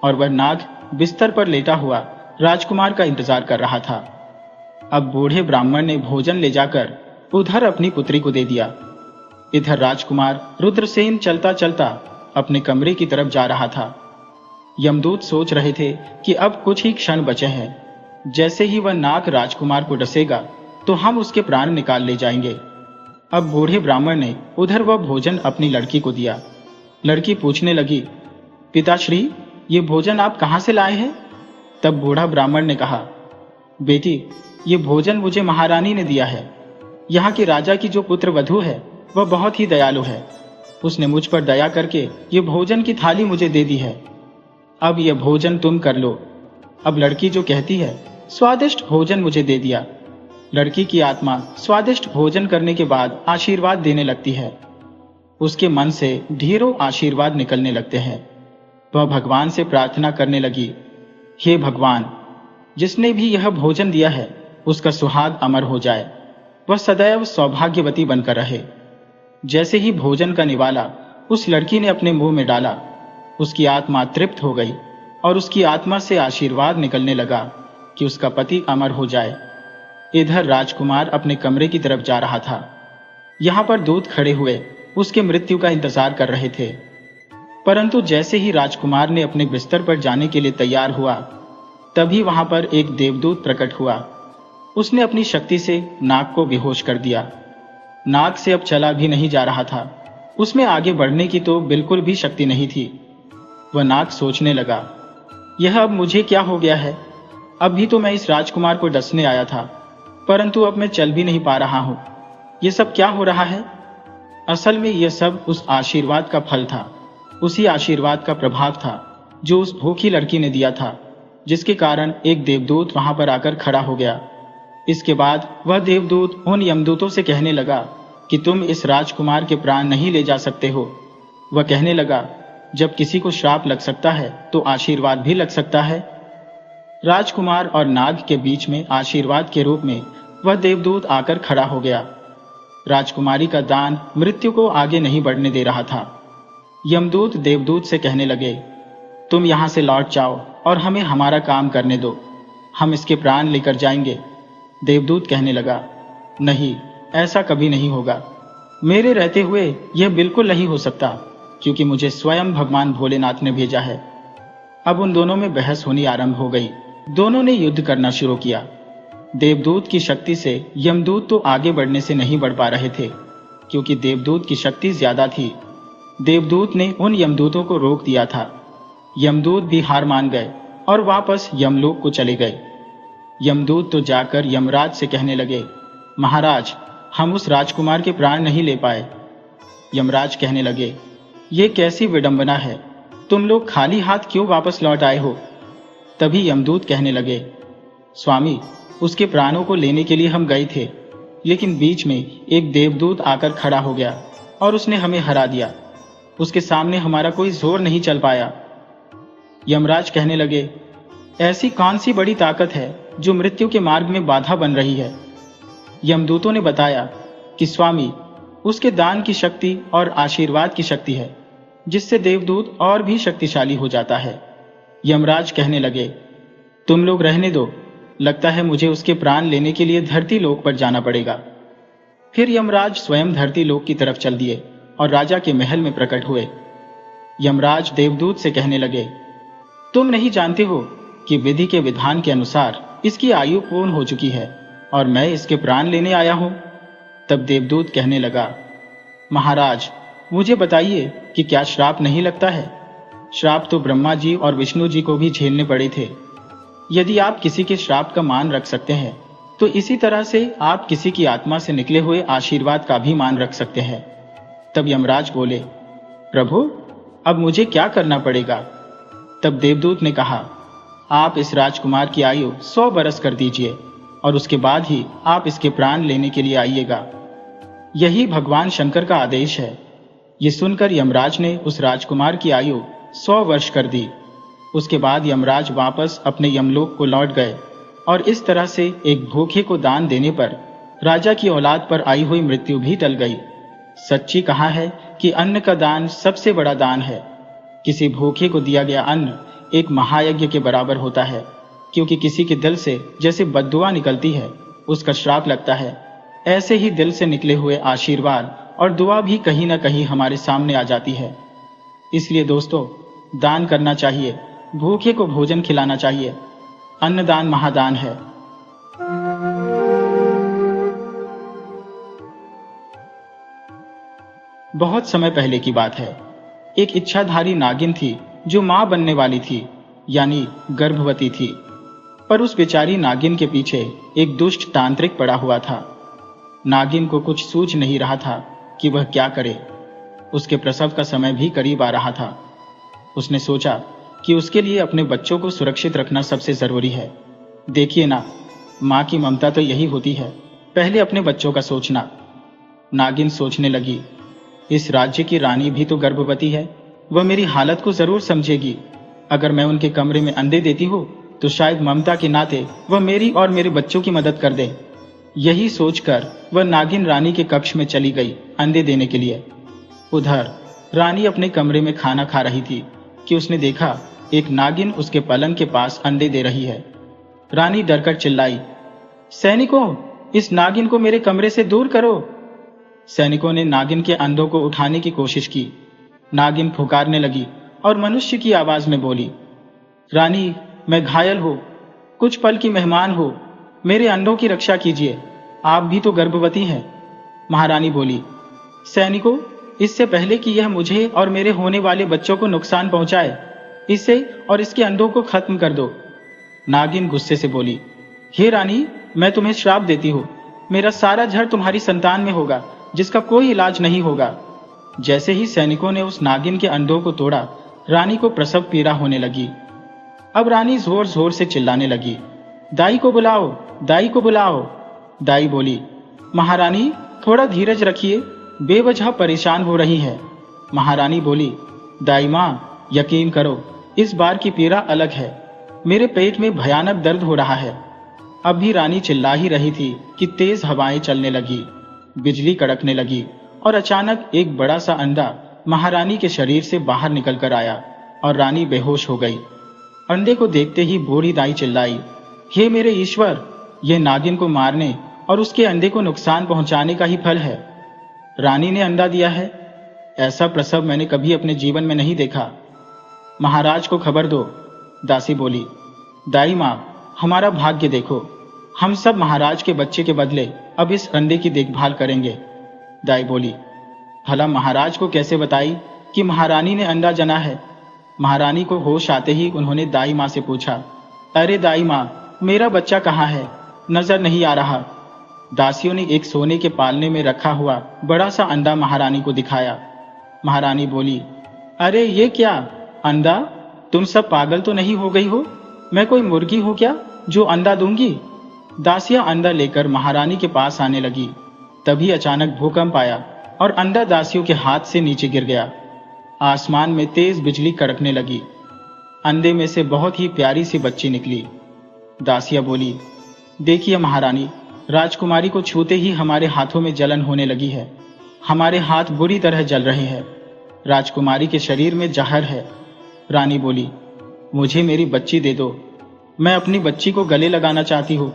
और वह नाग बिस्तर पर लेटा हुआ राजकुमार का इंतजार कर रहा था। अब बूढ़े ब्राह्मण ने भोजन ले जाकर उधर अपनी पुत्री को दे दिया। इधर राजकुमार रुद्रसेन चलता चलता अपने कमरे की तरफ जा रहा था। यमदूत सोच रहे थे कि अब कुछ ही क्षण बचे हैं। जैसे ही वह नाग राजकुमार को डसेगा तो हम उसके प्राण निकाल ले जाएंगे। अब बूढ़े ब्राह्मण ने उधर वह भोजन अपनी लड़की को दिया। लड़की पूछने लगी, पिताश्री, ये भोजन आप कहाँ से लाए हैं? तब बूढ़ा ब्राह्मण ने कहा, बेटी, ये भोजन मुझे महारानी ने दिया है। यहाँ के राजा की जो पुत्र वधू है वह बहुत ही दयालु है। उसने मुझ पर दया करके ये भोजन की थाली मुझे दे दी है। अब यह भोजन तुम कर लो। अब लड़की जो कहती है, स्वादिष्ट भोजन मुझे दे दिया। लड़की की आत्मा स्वादिष्ट भोजन करने के बाद आशीर्वाद देने लगती है। उसके मन से ढेरों आशीर्वाद निकलने लगते हैं। वह भगवान से प्रार्थना करने लगी, हे भगवान, जिसने भी यह भोजन दिया है उसका सुहाग अमर हो जाए, वह सदैव सौभाग्यवती बनकर रहे। जैसे ही भोजन का निवाला उस लड़की ने अपने मुंह में डाला, उसकी आत्मा तृप्त हो गई और उसकी आत्मा से आशीर्वाद निकलने लगा कि उसका पति अमर हो जाए। इधर राजकुमार अपने कमरे की तरफ जा रहा था। यहाँ पर दूत खड़े हुए उसके मृत्यु का इंतजार कर रहे थे। परंतु जैसे ही राजकुमार ने अपने बिस्तर पर जाने के लिए तैयार हुआ, तभी वहां पर एक देवदूत प्रकट हुआ। उसने अपनी शक्ति से नाग को बेहोश कर दिया। नाग से अब चला भी नहीं जा रहा था। उसमें आगे बढ़ने की तो बिल्कुल भी शक्ति नहीं थी। वह नाग सोचने लगा, यह अब मुझे क्या हो गया है? अब भी तो मैं इस राजकुमार को डसने आया था, परंतु अब मैं चल भी नहीं पा रहा हूं। यह सब क्या हो रहा है? असल में यह सब उस आशीर्वाद का फल था, उसी आशीर्वाद का प्रभाव था जो उस भूखी लड़की ने दिया था, जिसके कारण एक देवदूत वहां पर आकर खड़ा हो गया। इसके बाद वह देवदूत उन यमदूतों से कहने लगा कि तुम इस राजकुमार के प्राण नहीं ले जा सकते हो। वह कहने लगा, जब किसी को श्राप लग सकता है तो आशीर्वाद भी लग सकता है। राजकुमार और नाग के बीच में आशीर्वाद के रूप में वह देवदूत आकर खड़ा हो गया। राजकुमारी का दान मृत्यु को आगे नहीं बढ़ने दे रहा था। यमदूत देवदूत से कहने लगे, तुम यहां से लौट जाओ और हमें हमारा काम करने दो, हम इसके प्राण लेकर जाएंगे। देवदूत कहने लगा, नहीं, ऐसा कभी नहीं होगा। मेरे रहते हुए यह बिल्कुल नहीं हो सकता, क्योंकि मुझे स्वयं भगवान भोलेनाथ ने भेजा है। अब उन दोनों में बहस होनी आरंभ हो गई। दोनों ने युद्ध करना शुरू किया। देवदूत की शक्ति से यमदूत तो आगे बढ़ने से नहीं बढ़ पा रहे थे, क्योंकि देवदूत की शक्ति ज्यादा थी। देवदूत ने उन यमदूतों को रोक दिया था। यमदूत भी हार मान गए और वापस यमलोक को चले गए। यमदूत तो जाकर यमराज से कहने लगे, महाराज, हम उस राजकुमार के प्राण नहीं ले पाए। यमराज कहने लगे, ये कैसी विडंबना है, तुम लोग खाली हाथ क्यों वापस लौट आए हो? तभी यमदूत कहने लगे, स्वामी, उसके प्राणों को लेने के लिए हम गए थे, लेकिन बीच में एक देवदूत आकर खड़ा हो गया और उसने हमें हरा दिया। उसके सामने हमारा कोई जोर नहीं चल पाया। यमराज कहने लगे, ऐसी कौन सी बड़ी ताकत है जो मृत्यु के मार्ग में बाधा बन रही है? यमदूतों ने बताया कि स्वामी, उसके दान की शक्ति और आशीर्वाद की शक्ति है, जिससे देवदूत और भी शक्तिशाली हो जाता है। यमराज कहने लगे, तुम लोग रहने दो, लगता है मुझे उसके प्राण लेने के लिए धरती लोक पर जाना पड़ेगा। फिर यमराज स्वयं धरती लोक की तरफ चल दिए और राजा के महल में प्रकट हुए। यमराज देवदूत से कहने लगे, तुम नहीं जानते हो कि विधि के विधान के अनुसार इसकी आयु पूर्ण हो चुकी है और मैं इसके प्राण लेने आया हूं। तब देवदूत कहने लगा, महाराज, मुझे बताइए कि क्या श्राप नहीं लगता है? श्राप तो ब्रह्मा जी और विष्णु जी को भी झेलने पड़े थे। यदि आप किसी के श्राप का मान रख सकते हैं, तो इसी तरह से आप किसी की आत्मा से निकले हुए आशीर्वाद का भी मान रख सकते हैं। तब यमराज बोले, प्रभु, अब मुझे क्या करना पड़ेगा? तब देवदूत ने कहा, आप इस राजकुमार की आयु 100 बरस कर दीजिए और उसके बाद ही आप इसके प्राण लेने के लिए आइएगा। यही भगवान शंकर का आदेश है। ये सुनकर यमराज ने उस राजकुमार की आयु 100 वर्ष कर दी। उसके बाद यमराज वापस अपने यमलोक को लौट गए और इस तरह से एक भूखे को दान देने पर राजा की औलाद पर आई हुई मृत्यु भी टल गई। सच्ची कहा है कि अन्न का दान सबसे बड़ा दान है। किसी भूखे को दिया गया अन्न एक महायज्ञ के बराबर होता है, क्योंकि किसी के दिल से जैसे बद्दुआ निकलती है, उसका श्राप लगता है, ऐसे ही दिल से निकले हुए आशीर्वाद और दुआ भी कहीं ना कहीं हमारे सामने आ जाती है। इसलिए दोस्तों, दान करना चाहिए, भूखे को भोजन खिलाना चाहिए। अन्नदान महादान है। बहुत समय पहले की बात है। एक इच्छाधारी नागिन थी जो मां बनने वाली थी, यानी गर्भवती थी। पर उस बेचारी नागिन के पीछे एक दुष्ट तांत्रिक पड़ा हुआ था। नागिन को कुछ सूझ नहीं रहा था कि वह क्या करे। उसके प्रसव का समय भी करीब आ रहा था। उसने सोचा कि उसके लिए अपने बच्चों को सुरक्षित रखना सबसे जरूरी है। देखिए ना, माँ की ममता तो यही होती है, पहले अपने बच्चों का सोचना। नागिन सोचने लगी, इस राज्य की रानी भी तो गर्भवती है, वह मेरी हालत को जरूर समझेगी। अगर मैं उनके कमरे में अंडे देती हूँ तो शायद ममता के नाते वह मेरी और मेरे बच्चों की मदद कर दे। यही सोचकर वह नागिन रानी के कक्ष में चली गई अंडे देने के लिए। उधर रानी अपने कमरे में खाना खा रही थी कि उसने देखा एक नागिन उसके पलंग के पास अंडे दे रही है। रानी डरकर चिल्लाई, सैनिकों, इस नागिन को मेरे कमरे से दूर करो। सैनिकों ने नागिन के अंडों को उठाने की कोशिश की। नागिन फुकारने लगी और मनुष्य की आवाज में बोली, रानी, मैं घायल हूं, कुछ पल की मेहमान हो, मेरे अंडों की रक्षा कीजिए, आप भी तो गर्भवती हैं। महारानी बोली, सैनिकों, इससे पहले कि यह मुझे और मेरे होने वाले बच्चों को नुकसान पहुंचाए, इसे और इसके अंडों को खत्म कर दो। नागिन गुस्से से बोली, हे रानी, मैं तुम्हें श्राप देती हूँ, मेरा सारा झड़ तुम्हारी संतान में होगा, जिसका कोई इलाज नहीं होगा। जैसे ही सैनिकों ने उस नागिन के अंडों को तोड़ा, रानी को प्रसव पीड़ा होने लगी। अब रानी जोर जोर से चिल्लाने लगी, दाई को बुलाओ, दाई को बुलाओ। दाई बोली, महारानी, थोड़ा धीरज रखिए, बेवजह परेशान हो रही है। महारानी बोली, दाई माँ, यकीन करो, इस बार की पीड़ा अलग है, मेरे पेट में भयानक दर्द हो रहा है। अब भी रानी चिल्ला ही रही थी कि तेज हवाएं चलने लगी, बिजली कड़कने लगी और अचानक एक बड़ा सा अंडा महारानी के शरीर से बाहर निकल कर आया और रानी बेहोश हो गई। अंडे को देखते ही बूढ़ी दाई चिल्लाई, हे मेरे ईश्वर, यह नागिन को मारने और उसके अंडे को नुकसान पहुंचाने का ही फल है। रानी ने अंडा दिया है, ऐसा प्रसव मैंने कभी अपने जीवन में नहीं देखा। महाराज को खबर दो। दासी बोली, दाई माँ, हमारा भाग्य देखो, हम सब महाराज के बच्चे के बदले अब इस अंडे की देखभाल करेंगे। दाई बोली, भला महाराज को कैसे बताई कि महारानी ने अंडा जना है? महारानी को होश आते ही उन्होंने दाई माँ से पूछा, अरे दाई माँ, मेरा बच्चा कहाँ है, नजर नहीं आ रहा। दासियों ने एक सोने के पालने में रखा हुआ बड़ा सा अंडा महारानी को दिखाया। महारानी बोली, अरे ये क्या अंडा, तुम सब पागल तो नहीं हो गई हो? मैं कोई मुर्गी हूं क्या जो अंडा दूंगी? दासियां अंडा लेकर महारानी के पास आने लगी। तभी अचानक भूकंप आया और अंडा दासियों के हाथ से नीचे गिर गया। आसमान में तेज बिजली कड़कने लगी। अंडे में से बहुत ही प्यारी सी बच्ची निकली। दासिया बोली, देखिए महारानी, राजकुमारी को छूते ही हमारे हाथों में जलन होने लगी है, हमारे हाथ बुरी तरह जल रहे हैं, राजकुमारी के शरीर में जहर है। रानी बोली, मुझे मेरी बच्ची दे दो, मैं अपनी बच्ची को गले लगाना चाहती हूँ।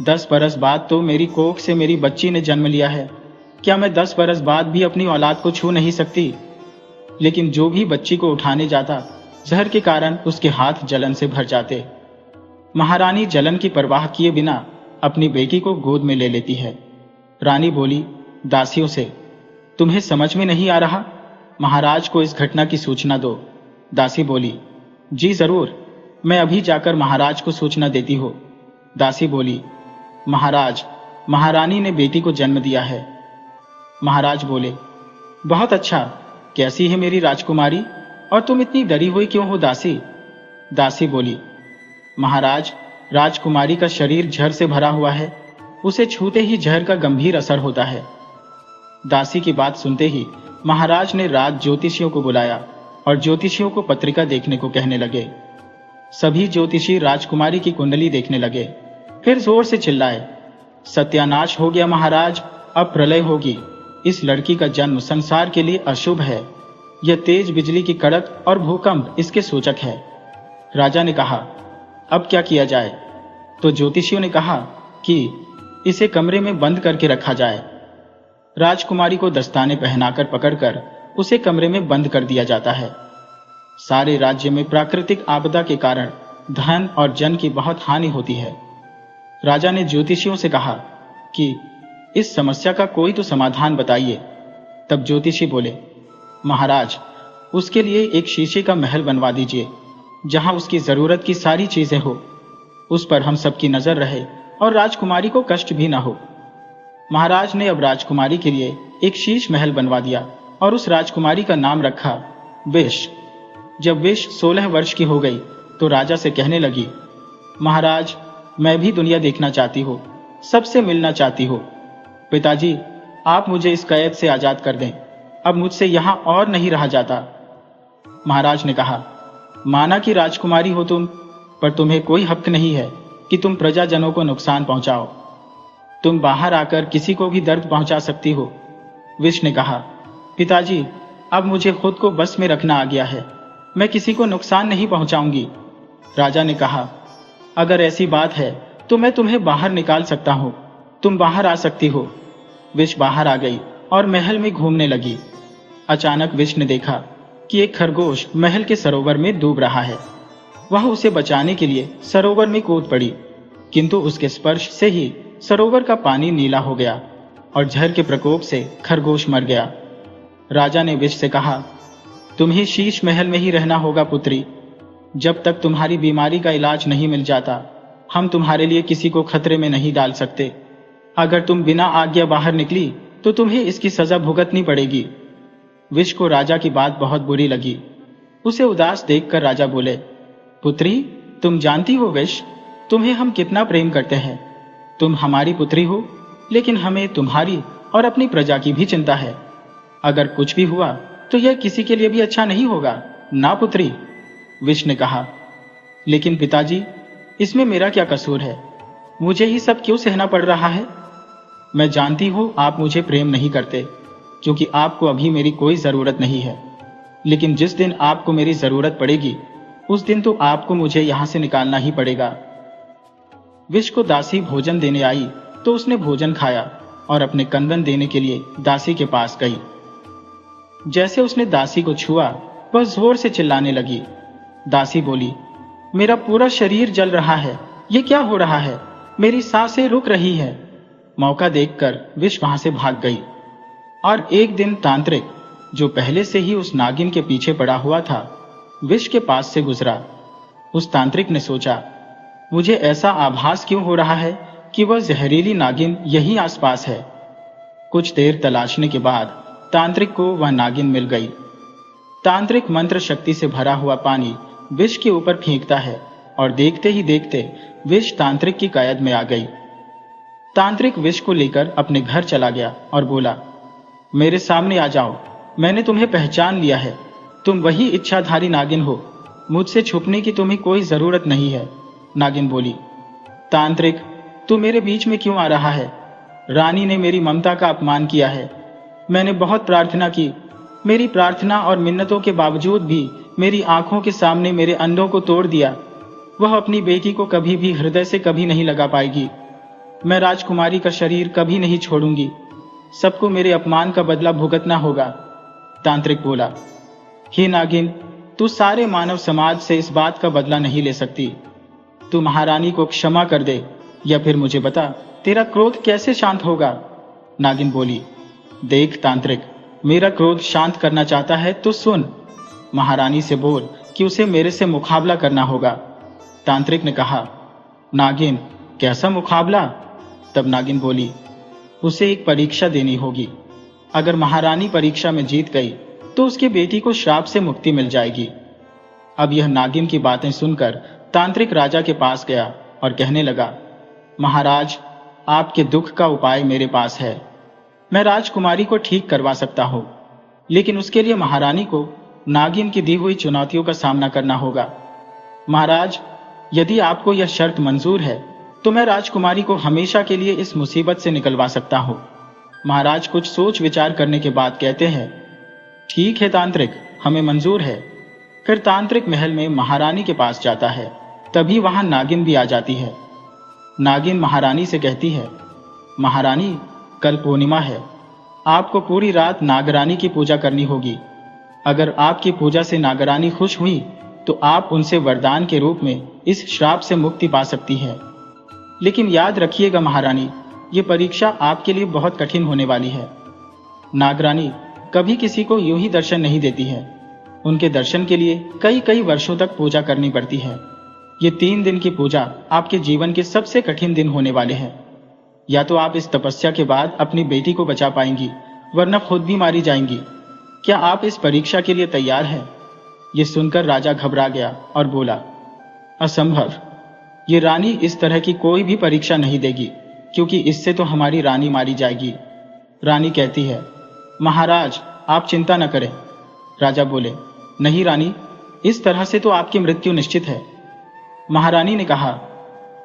10 बरस बाद तो मेरी कोख से मेरी बच्ची ने जन्म लिया है, क्या मैं 10 बरस बाद भी अपनी औलाद को छू नहीं सकती? लेकिन जो भी बच्ची को उठाने जाता, जहर के कारण उसके हाथ जलन से भर जाते। महारानी जलन की परवाह किए बिना अपनी बेटी को गोद में ले लेती है। रानी बोली दासियों से, तुम्हें समझ में नहीं आ रहा? महाराज को इस घटना की सूचना दो। दासी बोली, जी जरूर। मैं अभी जाकर महाराज को सूचना देती हूँ। दासी बोली, महाराज, महारानी ने बेटी को जन्म दिया है। महाराज बोले, बहुत अच्छा, कैसी है मेरी राजकुमारी, और तुम इतनी डरी हुई क्यों हो दासी? दासी बोली, महाराज, राजकुमारी का शरीर जहर से भरा हुआ है, उसे छूते ही जहर का गंभीर असर होता है। दासी की बात सुनते ही महाराज ने रात ज्योतिषियों को बुलाया और ज्योतिषियों को पत्रिका देखने को कहने लगे। सभी ज्योतिषी राजकुमारी की कुंडली देखने लगे, फिर जोर से चिल्लाए, सत्यानाश हो गया महाराज, अब प्रलय होगी। इस लड़की का जन्म संसार के लिए अशुभ है। यह तेज बिजली की कड़क और भूकंप इसके सूचक है। राजा ने कहा, अब क्या किया जाए? तो ज्योतिषियों ने कहा कि इसे कमरे में बंद करके रखा जाए। राजकुमारी को दस्ताने पहनाकर पकड़कर उसे कमरे में बंद कर दिया जाता है। सारे राज्य में प्राकृतिक आपदा के कारण धन और जन की बहुत हानि होती है। राजा ने ज्योतिषियों से कहा कि इस समस्या का कोई तो समाधान बताइए। तब ज्योतिषी बोले, महाराज, उसके लिए एक शीशे का महल बनवा दीजिए, जहां उसकी जरूरत की सारी चीजें हो, उस पर हम सबकी नजर रहे और राजकुमारी को कष्ट भी न हो। महाराज ने अब राजकुमारी के लिए एक शीश महल बनवा दिया और उस राजकुमारी का नाम रखा विश। जब विश 16 वर्ष की हो गई तो राजा से कहने लगी, महाराज, मैं भी दुनिया देखना चाहती हूँ, सबसे मिलना चाहती हूँ। पिताजी, आप मुझे इस कैद से आजाद कर दें, अब मुझसे यहां और नहीं रहा जाता। महाराज ने कहा, माना कि राजकुमारी हो तुम, पर तुम्हें कोई हक नहीं है कि तुम प्रजाजनों को नुकसान पहुंचाओ। तुम बाहर आकर किसी को भी दर्द पहुंचा सकती हो। विश ने कहा, पिताजी, अब मुझे खुद को बस में रखना आ गया है, मैं किसी को नुकसान नहीं पहुंचाऊंगी। राजा ने कहा, अगर ऐसी बात है तो मैं तुम्हें बाहर निकाल सकता हूं, तुम बाहर आ सकती हो। विश बाहर आ गई और महल में घूमने लगी। अचानक विश ने देखा कि एक खरगोश महल के सरोवर में डूब रहा है। वह उसे बचाने के लिए सरोवर में कूद पड़ी, किंतु उसके स्पर्श से ही सरोवर का पानी नीला हो गया और जहर के प्रकोप से खरगोश मर गया। राजा ने विश से कहा, तुम्हें शीश महल में ही रहना होगा पुत्री। जब तक तुम्हारी बीमारी का इलाज नहीं मिल जाता, हम तुम्हारे लिए किसी को खतरे में नहीं डाल सकते। अगर तुम बिना आज्ञा बाहर निकली तो तुम्हें इसकी सजा भुगतनी पड़ेगी। विश को राजा की बात बहुत बुरी लगी। उसे उदास देखकर राजा बोले, पुत्री, तुम जानती हो विश, तुम्हें हम कितना प्रेम करते हैं। तुम हमारी पुत्री हो, लेकिन हमें तुम्हारी और अपनी प्रजा की भी चिंता है। अगर कुछ भी हुआ तो यह किसी के लिए भी अच्छा नहीं होगा ना पुत्री। विश ने कहा, लेकिन पिताजी, इसमें मेरा क्या कसूर है? मुझे ही सब क्यों सहना पड़ रहा है? मैं जानती हूं आप मुझे प्रेम नहीं करते, क्योंकि आपको अभी मेरी कोई जरूरत नहीं है। लेकिन जिस दिन आपको मेरी जरूरत पड़ेगी, उस दिन तो आपको मुझे यहां से निकालना ही पड़ेगा। विश को दासी भोजन देने आई तो उसने भोजन खाया और अपने कंगन देने के लिए दासी के पास गई। जैसे उसने दासी को छुआ, वह जोर से चिल्लाने लगी। दासी बोली, मेरा पूरा शरीर जल रहा है, ये क्या हो रहा है? मेरी सांसें रुक रही है। मौका देखकर विश वहां से भाग गई। और एक दिन तांत्रिक, जो पहले से ही उस नागिन के पीछे पड़ा हुआ था, विश के पास से गुजरा। उस तांत्रिक ने सोचा, मुझे ऐसा आभास क्यों हो रहा है कि वह जहरीली नागिन यहीं आसपास है। कुछ देर तलाशने के बाद तांत्रिक को वह नागिन मिल गई। तांत्रिक मंत्र शक्ति से भरा हुआ पानी विश के ऊपर फेंकता है और देखते ही देखते विश तांत्रिक की कैद में आ गई। तांत्रिक विश को लेकर अपने घर चला गया और बोला, मेरे सामने आ जाओ, मैंने तुम्हें पहचान लिया है। तुम वही इच्छाधारी नागिन हो, मुझसे छुपने की तुम्हें कोई जरूरत नहीं है। नागिन बोली, तांत्रिक, तू मेरे बीच में क्यों आ रहा है? रानी ने मेरी ममता का अपमान किया है। मैंने बहुत प्रार्थना की, मेरी प्रार्थना और मिन्नतों के बावजूद भी मेरी आंखों के सामने मेरे अंडों को तोड़ दिया। वह अपनी बेटी को कभी भी हृदय से कभी नहीं लगा पाएगी। मैं राजकुमारी का शरीर कभी नहीं छोड़ूंगी। सबको मेरे अपमान का बदला भुगतना होगा। तांत्रिक बोला, हे नागिन, तू सारे मानव समाज से इस बात का बदला नहीं ले सकती। तू महारानी को क्षमा कर दे, या फिर मुझे बता, तेरा क्रोध कैसे शांत होगा? नागिन बोली, देख तांत्रिक, मेरा क्रोध शांत करना चाहता है तो सुन। महारानी से बोल कि उसे मेरे से मुकाबला करना होगा। तांत्रिक ने कहा, नागिन, कैसा मुकाबला? तब नागिन बोली, उसे एक परीक्षा देनी होगी। अगर महारानी परीक्षा में जीत गई तो उसकी बेटी को श्राप से मुक्ति मिल जाएगी। अब यह नागिन की बातें सुनकर तांत्रिक राजा के पास गया और कहने लगा, महाराज, आपके दुख का उपाय मेरे पास है। मैं राजकुमारी को ठीक करवा सकता हूं, लेकिन उसके लिए महारानी को नागिन की दी हुई चुनौतियों का सामना करना होगा। महाराज, यदि आपको यह शर्त मंजूर है तो मैं राजकुमारी को हमेशा के लिए इस मुसीबत से निकलवा सकता हूं। महाराज कुछ सोच विचार करने के बाद कहते हैं, ठीक है तांत्रिक, हमें मंजूर है। फिर तांत्रिक महल में महारानी के पास जाता है। तभी वहां नागिन भी आ जाती है। नागिन महारानी से कहती है, महारानी, कल पूर्णिमा है, आपको पूरी रात नागरानी की पूजा करनी होगी। अगर आपकी पूजा से नागरानी खुश हुई तो आप उनसे वरदान के रूप में इस श्राप से मुक्ति पा सकती है। लेकिन याद रखिएगा महारानी, ये परीक्षा आपके लिए बहुत कठिन होने वाली है। नागरानी कभी किसी को यूं ही दर्शन नहीं देती है। उनके दर्शन के लिए कई कई वर्षों तक पूजा करनी पड़ती है। ये 3 दिन की पूजा आपके जीवन के सबसे कठिन दिन होने वाले हैं। या तो आप इस तपस्या के बाद अपनी बेटी को बचा पाएंगी, वरना खुद भी मारी जाएंगी। क्या आप इस परीक्षा के लिए तैयार हैं? ये सुनकर राजा घबरा गया और बोला, असंभव, ये रानी इस तरह की कोई भी परीक्षा नहीं देगी, क्योंकि इससे तो हमारी रानी मारी जाएगी। रानी कहती है, महाराज, आप चिंता न करें। राजा बोले, नहीं रानी, इस तरह से तो आपकी मृत्यु निश्चित है। महारानी ने कहा,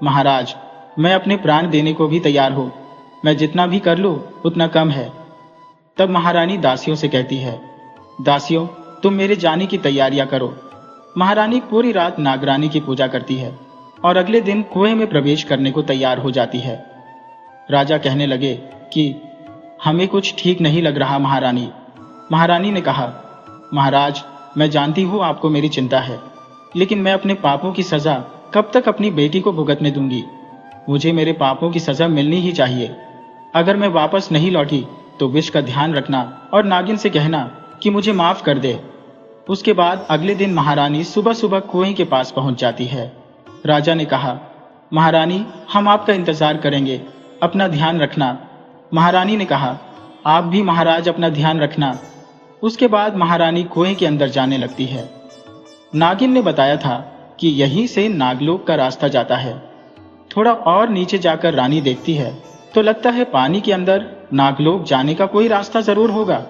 महाराज, मैं अपने प्राण देने को भी तैयार हूं। मैं जितना भी कर लूं उतना कम है। तब महारानी दासियों से कहती है, दासियों, तुम मेरे जाने की तैयारियां करो। महारानी पूरी रात नागरानी की पूजा करती है और अगले दिन कुएं में प्रवेश करने को तैयार हो जाती है। राजा कहने लगे कि हमें कुछ ठीक नहीं लग रहा महारानी। महारानी ने कहा, महाराज, मैं जानती हूं आपको मेरी चिंता है, लेकिन मैं अपने पापों की सजा कब तक अपनी बेटी को भुगतने दूंगी? मुझे मेरे पापों की सजा मिलनी ही चाहिए। अगर मैं वापस नहीं लौटी तो विष का ध्यान रखना और नागिन से कहना कि मुझे माफ कर दे। उसके बाद अगले दिन महारानी सुबह सुबह कुएं के पास पहुंच जाती है। राजा ने कहा, महारानी, हम आपका इंतजार करेंगे, अपना ध्यान रखना। महारानी ने कहा, आप भी महाराज अपना ध्यान रखना। उसके बाद महारानी कुएं के अंदर जाने लगती है। नागिन ने बताया था कि यहीं से नागलोक का रास्ता जाता है। थोड़ा और नीचे जाकर रानी देखती है तो लगता है पानी के अंदर नागलोक जाने का कोई रास्ता जरूर होगा।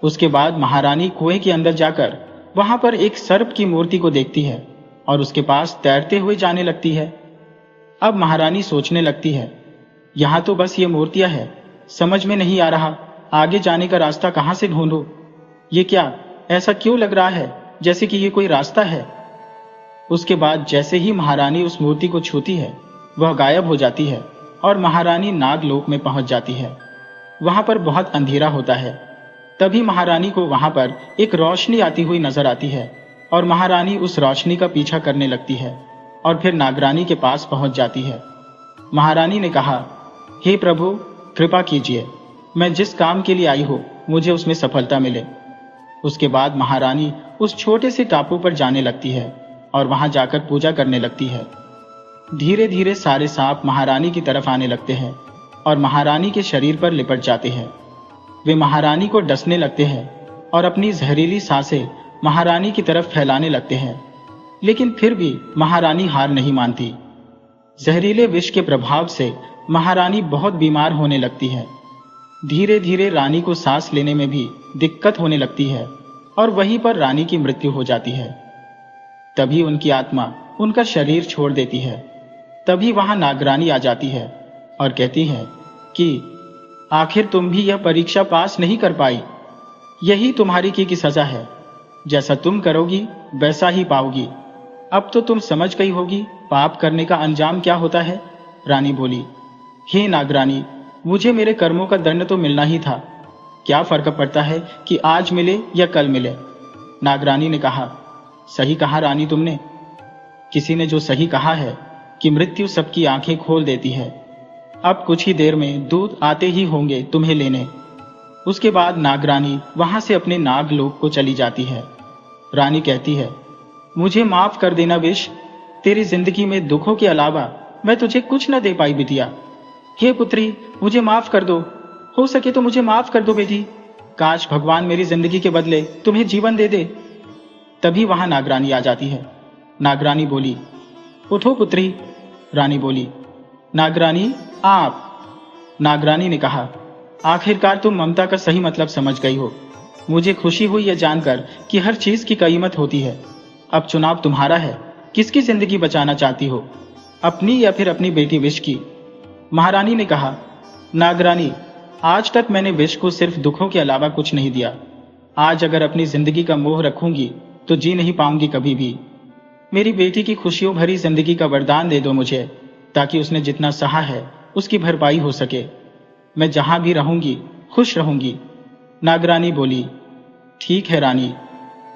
उसके बाद महारानी कुएं के अंदर जाकर वहां पर एक सर्प की मूर्ति को देखती है और उसके पास तैरते हुए जाने लगती है। अब महारानी सोचने लगती है, यहां तो बस ये मूर्तियां हैं, समझ में नहीं आ रहा आगे जाने का रास्ता कहां से ढूंढूं। ये क्या, ऐसा क्यों लग रहा है जैसे कि ये कोई रास्ता है। उसके बाद जैसे ही महारानी उस मूर्ति को छूती है, वह गायब हो जाती है और महारानी नागलोक में पहुंच जाती है। वहां पर बहुत अंधेरा होता है। तभी महारानी को वहां पर एक रोशनी आती हुई नजर आती है और महारानी उस रोशनी का पीछा करने लगती है और फिर नागरानी के पास पहुंच जाती है। महारानी ने कहा, हे प्रभु, कृपा कीजिए, मैं जिस काम के लिए आई हूं मुझे उसमें सफलता मिले। उसके बाद महारानी उस छोटे से टापू पर जाने लगती है और वहां जाकर पूजा करने लगती है। धीरे धीरे सारे सांप महारानी की तरफ आने लगते हैं और महारानी के शरीर पर लिपट जाते हैं। वे महारानी को डसने लगते हैं और अपनी जहरीली सांसें महारानी की तरफ फैलाने लगते हैं, लेकिन फिर भी महारानी हार नहीं मानती। जहरीले विष के प्रभाव से महारानी बहुत बीमार होने लगती है। धीरे धीरे रानी को सांस लेने में भी दिक्कत होने लगती है और वहीं पर रानी की मृत्यु हो जाती है। तभी उनकी आत्मा उनका शरीर छोड़ देती है। तभी वहां नागरानी आ जाती है और कहती है कि आखिर तुम भी यह परीक्षा पास नहीं कर पाई, यही तुम्हारी की सजा है। जैसा तुम करोगी वैसा ही पाओगी। अब तो तुम समझ गई होगी पाप करने का अंजाम क्या होता है। रानी बोली, हे नागरानी, मुझे मेरे कर्मों का दंड तो मिलना ही था। क्या फर्क पड़ता है कि आज मिले या कल मिले। नागरानी ने कहा, सही कहा रानी तुमने। किसी ने जो सही कहा है कि मृत्यु सबकी आंखें खोल देती है। अब कुछ ही देर में दूत आते ही होंगे तुम्हें लेने। उसके बाद नागरानी वहां से अपने नागलोक को चली जाती है। रानी कहती है, मुझे माफ कर देना विष, तेरी जिंदगी में दुखों के अलावा मैं तुझे कुछ न दे पाई बिटिया। हे पुत्री, मुझे माफ कर दो, हो सके तो मुझे माफ कर दो बेटी। काश भगवान मेरी जिंदगी के बदले तुम्हें जीवन दे दे। तभी वहां नागरानी आ जाती है। नागरानी बोली, उठो पुत्री। रानी बोली, नागरानी आप। नागरानी ने कहा, आखिरकार तुम ममता का सही मतलब समझ गई हो। मुझे खुशी हुई यह जानकर कि हर चीज की कीमत होती है। अब चुनाव तुम्हारा है, किसकी जिंदगी बचाना चाहती हो, अपनी या फिर अपनी बेटी विश की। महारानी ने कहा, नागरानी, आज तक मैंने विश को सिर्फ दुखों के अलावा कुछ नहीं दिया। आज अगर अपनी जिंदगी का मोह रखूंगी तो जी नहीं पाऊंगी कभी भी। मेरी बेटी की खुशियों भरी जिंदगी का वरदान दे दो मुझे, ताकि उसने जितना सहा है उसकी भरपाई हो सके। मैं जहां भी रहूंगी खुश रहूंगी। नागरानी बोली, ठीक है रानी,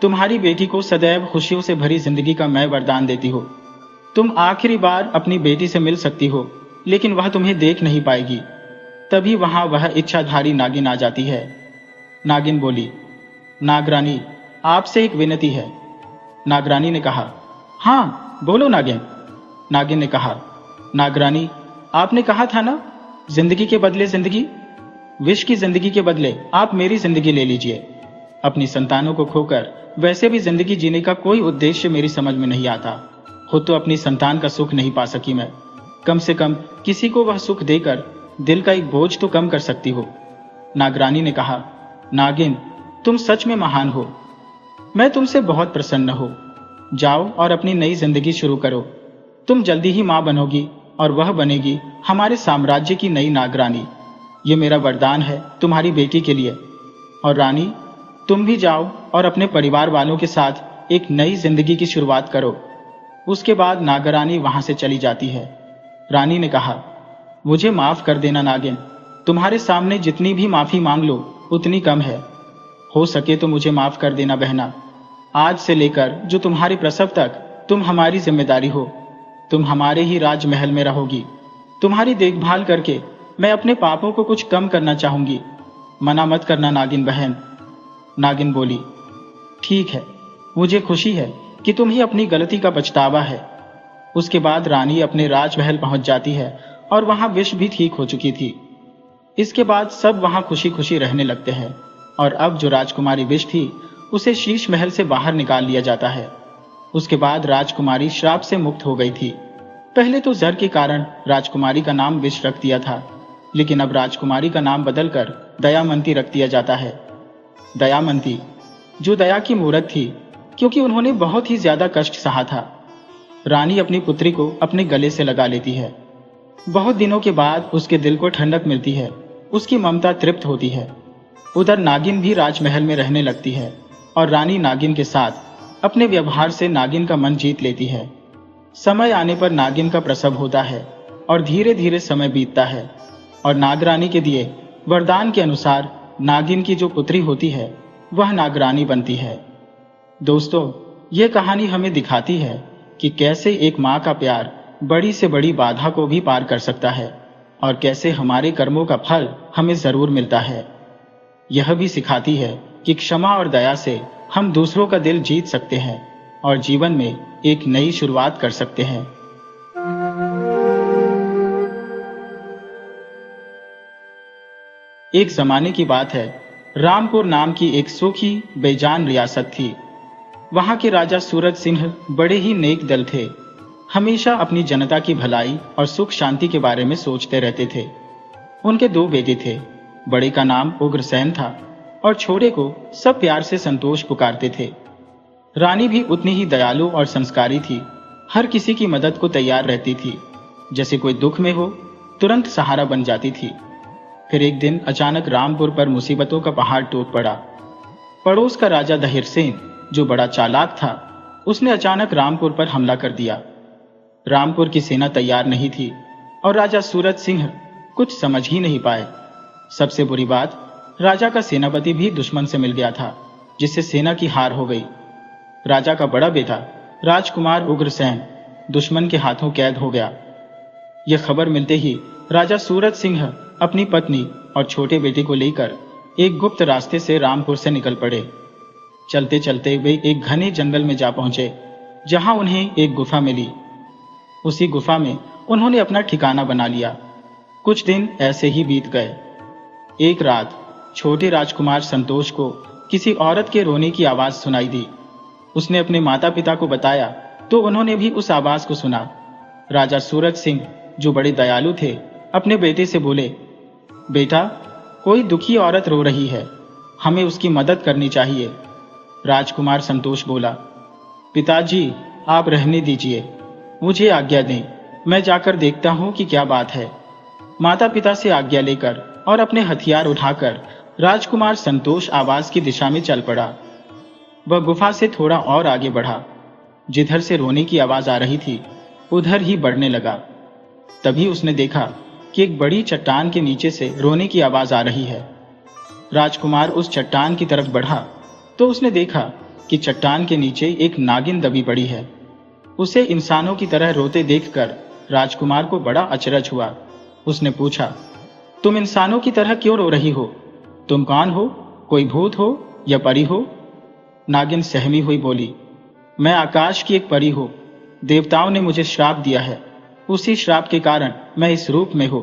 तुम्हारी बेटी को सदैव खुशियों से भरी जिंदगी का मैं वरदान देती हूँ। तुम आखिरी बार अपनी बेटी से मिल सकती हो, लेकिन वह तुम्हें देख नहीं पाएगी। तभी वहां वह इच्छाधारी नागिन आ जाती है। नागिन बोली, नागरानी, आपसे एक विनती है। नागरानी ने कहा, हाँ बोलो नागिन। नागिन ने कहा, नागरानी, आपने कहा था ना, जिंदगी के बदले जिंदगी। विश की जिंदगी के बदले आप मेरी जिंदगी ले लीजिए। अपनी संतानों को खोकर वैसे भी जिंदगी जीने का कोई उद्देश्य मेरी समझ में नहीं आता। खुद तो अपनी संतान का सुख नहीं पा सकी मैं, कम से कम किसी को वह सुख देकर दिल का एक बोझ तो कम कर सकती हो। नागरानी ने कहा, नागिन, तुम सच में महान हो। मैं तुमसे बहुत प्रसन्न हो। जाओ और अपनी नई जिंदगी शुरू करो। तुम जल्दी ही मां बनोगी और वह बनेगी हमारे साम्राज्य की नई नागरानी। ये मेरा वरदान है तुम्हारी बेटी के लिए। और रानी, तुम भी जाओ और अपने परिवार वालों के साथ एक नई जिंदगी की शुरुआत करो। उसके बाद नागरानी वहां से चली जाती है। रानी ने कहा, मुझे माफ कर देना नागिन, तुम्हारे सामने जितनी भी माफी मांग लो उतनी कम है। हो सके तो मुझे माफ कर देना बहना। आज से लेकर जो तुम्हारे प्रसव तक तुम हमारी जिम्मेदारी हो। तुम हमारे ही राजमहल में रहोगी। तुम्हारी देखभाल करके मैं अपने पापों को कुछ कम करना चाहूंगी। मना मत करना नागिन बहन। नागिन बोली, ठीक है, मुझे खुशी है कि तुम्हें अपनी गलती का पछतावा है। उसके बाद रानी अपने राजमहल पहुंच जाती है और वहां विष भी ठीक हो चुकी थी। इसके बाद सब वहां खुशी खुशी रहने लगते हैं और अब जो राजकुमारी विष थी उसे शीश महल से बाहर निकाल लिया जाता है। उसके बाद राजकुमारी श्राप से मुक्त हो गई थी। पहले तो जर के कारण राजकुमारी का नाम विष रख दिया था, लेकिन अब राजकुमारी का नाम बदलकर दयामंती रख दिया जाता है। दयामंती, जो दया की मूरत थी, क्योंकि उन्होंने बहुत ही ज्यादा कष्ट सहा था। रानी अपनी पुत्री को अपने गले से लगा लेती है। बहुत दिनों के बाद उसके दिल को ठंडक मिलती है, उसकी ममता तृप्त होती है। उधर नागिन भी राजमहल में रहने लगती है और रानी नागिन के साथ अपने व्यवहार से नागिन का मन जीत लेती है। समय आने पर नागिन का प्रसव होता है और धीरे धीरे समय बीतता है और नागरानी के दिए वरदान के अनुसार नागिन की जो पुत्री होती है वह नागरानी बनती है। दोस्तों, यह कहानी हमें दिखाती है कि कैसे एक माँ का प्यार बड़ी से बड़ी बाधा को भी पार कर सकता है और कैसे हमारे कर्मों का फल हमें जरूर मिलता है। यह भी सिखाती है कि क्षमा और दया से हम दूसरों का दिल जीत सकते हैं और जीवन में एक नई शुरुआत कर सकते हैं। एक जमाने की बात है, रामपुर नाम की एक सूखी बेजान रियासत थी। वहां के राजा सूरज सिंह बड़े ही नेक दिल थे। हमेशा अपनी जनता की भलाई और सुख शांति के बारे में सोचते रहते थे। उनके 2 बेटे थे। बड़े का नाम उग्रसेन था और छोटे को सब प्यार से संतोष पुकारते थे। रानी भी उतनी ही दयालु और संस्कारी थी। हर किसी की मदद को तैयार रहती थी। जैसे कोई दुख में हो तुरंत सहारा बन जाती थी। फिर एक दिन अचानक रामपुर पर मुसीबतों का पहाड़ टूट पड़ा। पड़ोस का राजा दहिरसेन, जो बड़ा चालाक था, उसने अचानक रामपुर पर हमला कर दिया। रामपुर की सेना तैयार नहीं थी और राजा सूरज सिंह कुछ समझ ही नहीं पाए। सबसे बुरी बात, राजा का सेनापति भी दुश्मन से मिल गया था, जिससे सेना की हार हो गई। राजा का बड़ा बेटा राजकुमार उग्रसेन दुश्मन के हाथों कैद हो गया। यह खबर मिलते ही राजा सूरज सिंह अपनी पत्नी और छोटे बेटे को लेकर एक गुप्त रास्ते से रामपुर से निकल पड़े। चलते चलते वे एक घने जंगल में जा पहुंचे, जहां उन्हें एक गुफा मिली। उसी गुफा में उन्होंने अपना ठिकाना बना लिया। कुछ दिन ऐसे ही बीत गए। एक रात छोटे राजकुमार संतोष को किसी औरत के रोने की आवाज सुनाई दी। उसने अपने माता पिता को बताया तो उन्होंने भी उस आवाज को सुना। राजा सूरज सिंह, जो बड़े दयालु थे, अपने बेटे से बोले, बेटा, कोई दुखी औरत रो रही है, हमें उसकी मदद करनी चाहिए। राजकुमार संतोष बोला, पिताजी, आप रहने दीजिए, मुझे आज्ञा दें, मैं जाकर देखता हूं कि क्या बात है। माता पिता से आज्ञा लेकर और अपने हथियार उठाकर राजकुमार संतोष आवाज की दिशा में चल पड़ा। वह गुफा से थोड़ा और आगे बढ़ा। जिधर से रोने की आवाज आ रही थी उधर ही बढ़ने लगा। तभी उसने देखा कि एक बड़ी चट्टान के नीचे से रोने की आवाज आ रही है। राजकुमार उस चट्टान की तरफ बढ़ा तो उसने देखा कि चट्टान के नीचे एक नागिन दबी पड़ी है। उसे इंसानों की तरह रोते देखकर राजकुमार को बड़ा अचरज हुआ। उसने पूछा, तुम इंसानों की तरह क्यों रो रही हो? तुम कौन हो? कोई भूत हो या परी हो? नागिन सहमी हुई बोली, मैं आकाश की एक परी हूं। देवताओं ने मुझे श्राप दिया है, उसी श्राप के कारण मैं इस रूप में हूं।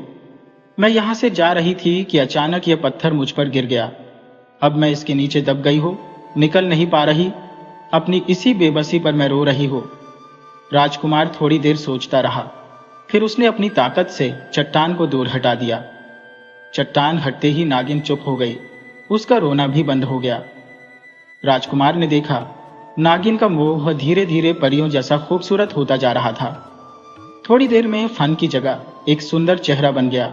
मैं यहां से जा रही थी कि अचानक यह पत्थर मुझ पर गिर गया। अब मैं इसके नीचे दब गई हूं, निकल नहीं पा रही। अपनी इसी बेबसी पर मैं रो रही हूं। राजकुमार थोड़ी देर सोचता रहा, फिर उसने अपनी ताकत से चट्टान को दूर हटा दिया। चट्टान हटते ही नागिन चुप हो गई, उसका रोना भी बंद हो गया। राजकुमार ने देखा नागिन का मुंह धीरे धीरे परियों जैसा खूबसूरत होता जा रहा था। थोड़ी देर में फन की जगह एक सुंदर चेहरा बन गया,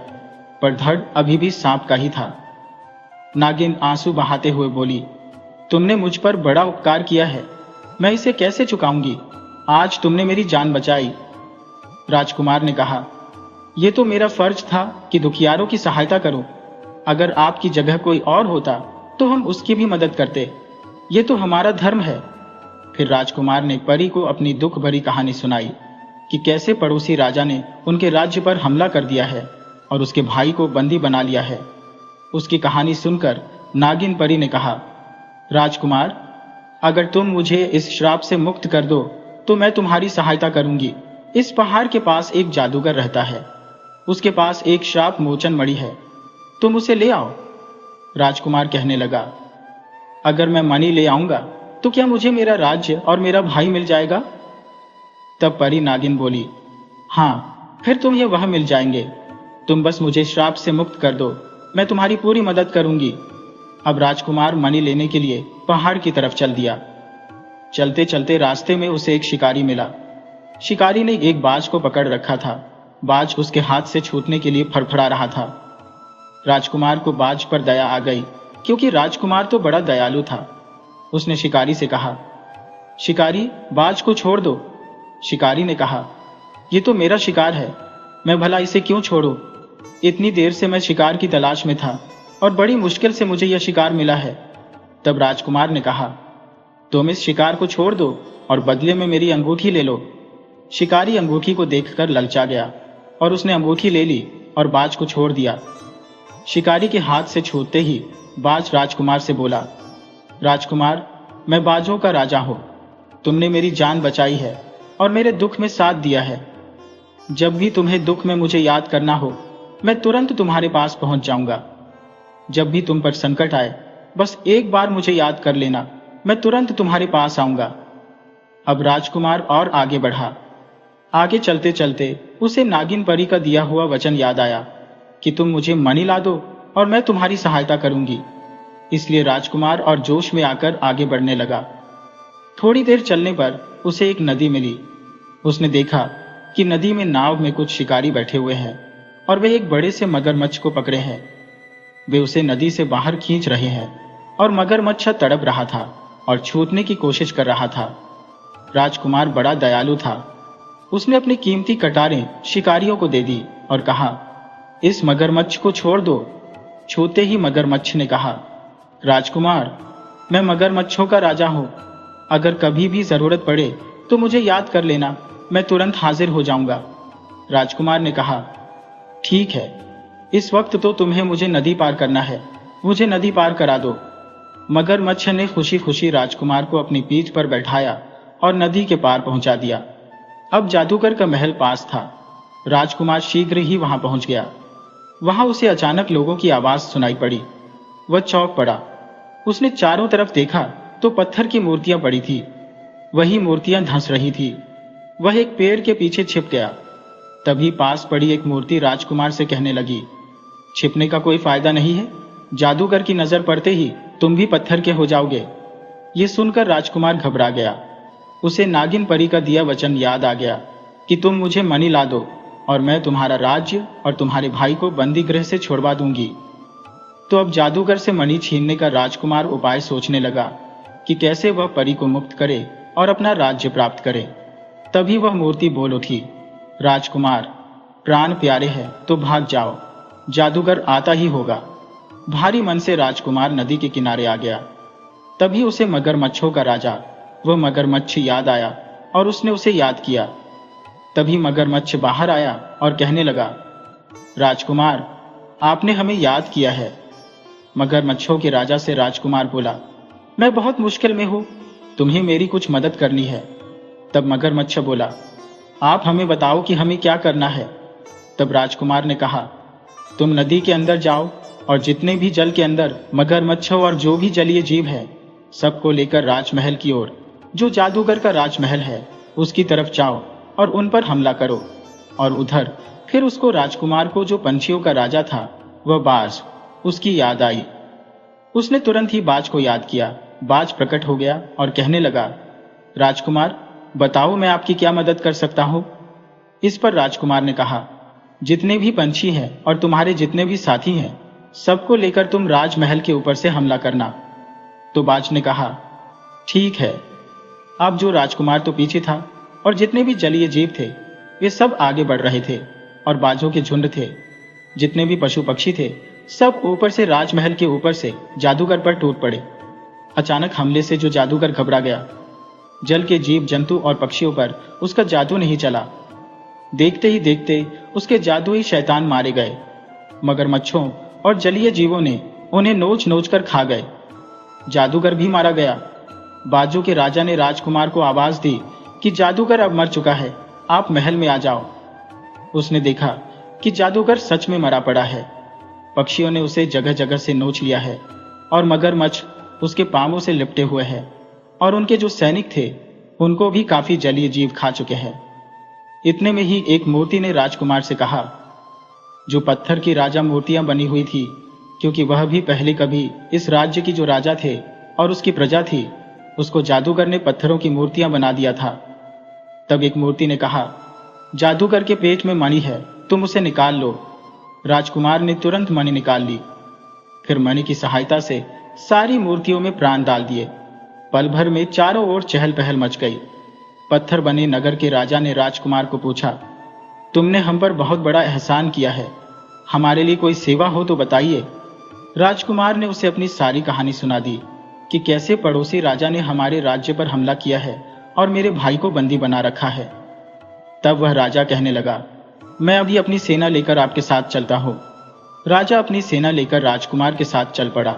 पर धड़ अभी भी सांप का ही था। नागिन आंसू बहाते हुए बोली, तुमने मुझ पर बड़ा उपकार किया है, मैं इसे कैसे चुकाऊंगी? आज तुमने मेरी जान बचाई। राजकुमार ने कहा, यह तो मेरा फर्ज था कि दुखियारों की सहायता करूं। अगर आपकी जगह कोई और होता तो हम उसकी भी मदद करते। ये तो हमारा धर्म है। फिर राजकुमार ने परी को अपनी दुख भरी कहानी सुनाई कि कैसे पड़ोसी राजा ने उनके राज्य पर हमला कर दिया है और उसके भाई को बंदी बना लिया है। उसकी कहानी सुनकर नागिन परी ने कहा, राजकुमार, अगर तुम मुझे इस श्राप से मुक्त कर दो तो मैं तुम्हारी सहायता करूंगी। इस पहाड़ के पास एक जादूगर रहता है, उसके पास एक श्राप मोचन मणि है, तुम उसे ले आओ। राजकुमार कहने लगा, अगर मैं मणि ले आऊंगा तो क्या मुझे मेरा राज्य और मेरा भाई मिल जाएगा? तब परी नागिन बोली, हाँ, फिर तुम्हें वह मिल जाएंगे। तुम बस मुझे श्राप से मुक्त कर दो, मैं तुम्हारी पूरी मदद करूंगी। अब राजकुमार मणि लेने के लिए पहाड़ की तरफ चल दिया। चलते चलते रास्ते में उसे एक शिकारी मिला। शिकारी ने एक बाज को पकड़ रखा था। बाज उसके हाथ से छूटने के लिए फड़फड़ा रहा था। राजकुमार को बाज पर दया आ गई, क्योंकि राजकुमार तो बड़ा दयालु था। उसने शिकारी से कहा, शिकारी, बाज को छोड़ दो। शिकारी ने कहा, यह तो मेरा शिकार है, मैं भला इसे क्यों छोड़ूं? इतनी देर से मैं शिकार की तलाश में था और बड़ी मुश्किल से मुझे यह शिकार मिला है। तब राजकुमार ने कहा, तुम इस शिकार को छोड़ दो और बदले में मेरी अंगूठी ले लो। शिकारी अंगूठी को देखकर ललचा गया और उसने अंगूठी ले ली और बाज को छोड़ दिया। शिकारी के हाथ से छूटते ही बाज राजकुमार से बोला, राजकुमार, मैं बाजों का राजा हूं। तुमने मेरी जान बचाई है और मेरे दुख में साथ दिया है। जब भी तुम्हें दुख में मुझे याद करना हो, मैं तुरंत तुम्हारे पास पहुंच जाऊंगा। जब भी तुम पर संकट आए, बस एक बार मुझे याद कर लेना, मैं तुरंत तुम्हारे पास आऊंगा। अब राजकुमार और आगे बढ़ा। आगे चलते चलते उसे नागिन परी का दिया हुआ वचन याद आया कि तुम मुझे मणि ला दो और मैं तुम्हारी सहायता करूंगी। इसलिए राजकुमार और जोश में आकर आगे बढ़ने लगा। थोड़ी देर चलने पर उसे एक नदी मिली। उसने देखा कि नदी में नाव में कुछ शिकारी बैठे हुए हैं और वे एक बड़े से मगरमच्छ को पकड़े हैं। वे उसे नदी से बाहर खींच रहे हैं और मगरमच्छ तड़प रहा था और छूटने की कोशिश कर रहा था। राजकुमार बड़ा दयालु था। उसने अपनी कीमती कटारें शिकारियों को दे दी और कहा, इस मगरमच्छ को छोड़ दो। छूते ही मगरमच्छ ने कहा, राजकुमार, मैं मगरमच्छों का राजा हूं। अगर कभी भी जरूरत पड़े तो मुझे याद कर लेना, मैं तुरंत हाजिर हो जाऊंगा। राजकुमार ने कहा, ठीक है, इस वक्त तो तुम्हें मुझे नदी पार करना है, मुझे नदी पार करा दो। मगरमच्छ ने खुशी खुशी राजकुमार को अपनी पीठ पर बैठाया और नदी के पार पहुंचा दिया। अब जादूगर का महल पास था। राजकुमार शीघ्र ही वहां पहुंच गया। वहां उसे अचानक लोगों की आवाज सुनाई पड़ी। वह चौंक पड़ा। उसने चारों तरफ देखा तो पत्थर की मूर्तियां पड़ी थी। वही मूर्तियां धंस रही थी। वह एक पेड़ के पीछे छिप गया। तभी पास पड़ी एक मूर्ति राजकुमार से कहने लगी, छिपने का कोई फायदा नहीं है, जादूगर की नजर पड़ते ही तुम भी पत्थर के हो जाओगे। ये सुनकर राजकुमार घबरा गया। उसे नागिन परी का दिया वचन याद आ गया कि तुम मुझे मणि ला दो और मैं तुम्हारा राज्य और तुम्हारे भाई को बंदी गृह से छुड़वा दूंगी। तो अब जादूगर से मणि छीनने का राजकुमार उपाय सोचने लगा कि कैसे वह परी को मुक्त करे और अपना राज्य प्राप्त करे। तभी वह मूर्ति बोल उठी, राजकुमार, प्राण प्यारे हैं तो भाग जाओ, जादूगर आता ही होगा। भारी मन से राजकुमार नदी के किनारे आ गया। तभी उसे मगरमच्छों का राजा वह मगरमच्छ याद आया और उसने उसे याद किया। तभी मगरमच्छ बाहर आया और कहने लगा, राजकुमार, आपने हमें याद किया है। मगरमच्छों के राजा से राजकुमार बोला, मैं बहुत मुश्किल में हूं, तुम्हें मेरी कुछ मदद करनी है। तब मगरमच्छ बोला, आप हमें बताओ कि हमें क्या करना है। तब राजकुमार ने कहा, तुम नदी के अंदर जाओ और जितने भी जल के अंदर मगरमच्छों और जो भी जलीय जीव है सबको लेकर राजमहल की ओर, जो जादूगर का राजमहल है, उसकी तरफ जाओ और उन पर हमला करो। और उधर फिर उसको राजकुमार को जो पंछियों का राजा था वह बाज, उसकी याद आई। उसने तुरंत ही बाज को याद किया। बाज प्रकट हो गया और कहने लगा, राजकुमार, बताओ मैं आपकी क्या मदद कर सकता हूं। इस पर राजकुमार ने कहा, जितने भी पंछी हैं और तुम्हारे जितने भी साथी हैं सबको लेकर तुम राजमहल के ऊपर से हमला करना। तो बाज ने कहा, ठीक है। अब जो राजकुमार तो पीछे था और जितने भी जलीय जीव थे वे सब आगे बढ़ रहे थे और बाजों के झुंड थे। जितने भी पशु पक्षी थे सब ऊपर से राजमहल के ऊपर से जादूगर पर टूट पड़े। अचानक हमले से जो जादूगर घबरा गया। जल के जीव जंतु और पक्षियों पर उसका जादू नहीं चला। देखते ही देखते उसके जादुई शैतान मारे गए। मगरमच्छों और जलीय जीवों ने उन्हें नोच नोच कर खा गए। जादूगर भी मारा गया। बाजों के राजा ने राजकुमार को आवाज दी कि जादूगर अब मर चुका है, आप महल में आ जाओ। उसने देखा कि जादूगर सच में मरा पड़ा है। पक्षियों ने उसे जगह जगह से नोच लिया है और मगरमच्छ उसके पांवों से लिपटे हुए हैं और उनके जो सैनिक थे उनको भी काफी जलीय जीव खा चुके हैं। इतने में ही एक मूर्ति ने राजकुमार से कहा, जो पत्थर की राजा मूर्तियां बनी हुई थी, क्योंकि वह भी पहले कभी इस राज्य की जो राजा थे और उसकी प्रजा थी, उसको जादूगर ने पत्थरों की मूर्तियां बना दिया था। तब एक मूर्ति ने कहा, जादूगर के पेट में मणि है, तुम उसे निकाल लो। राजकुमार ने तुरंत मणि निकाल ली। फिर मणि की सहायता से सारी मूर्तियों में प्राण डाल दिए। पल भर में चारों ओर चहल पहल मच गई। पत्थर बने नगर के राजा ने राजकुमार को पूछा, तुमने हम पर बहुत बड़ा एहसान किया है, हमारे लिए कोई सेवा हो तो बताइए। राजकुमार ने उसे अपनी सारी कहानी सुना दी कि कैसे पड़ोसी राजा ने हमारे राज्य पर हमला किया है और मेरे भाई को बंदी बना रखा है। तब वह राजा कहने लगा, मैं अभी अपनी सेना लेकर आपके साथ चलता हूं। राजा अपनी सेना लेकर राजकुमार के साथ चल पड़ा।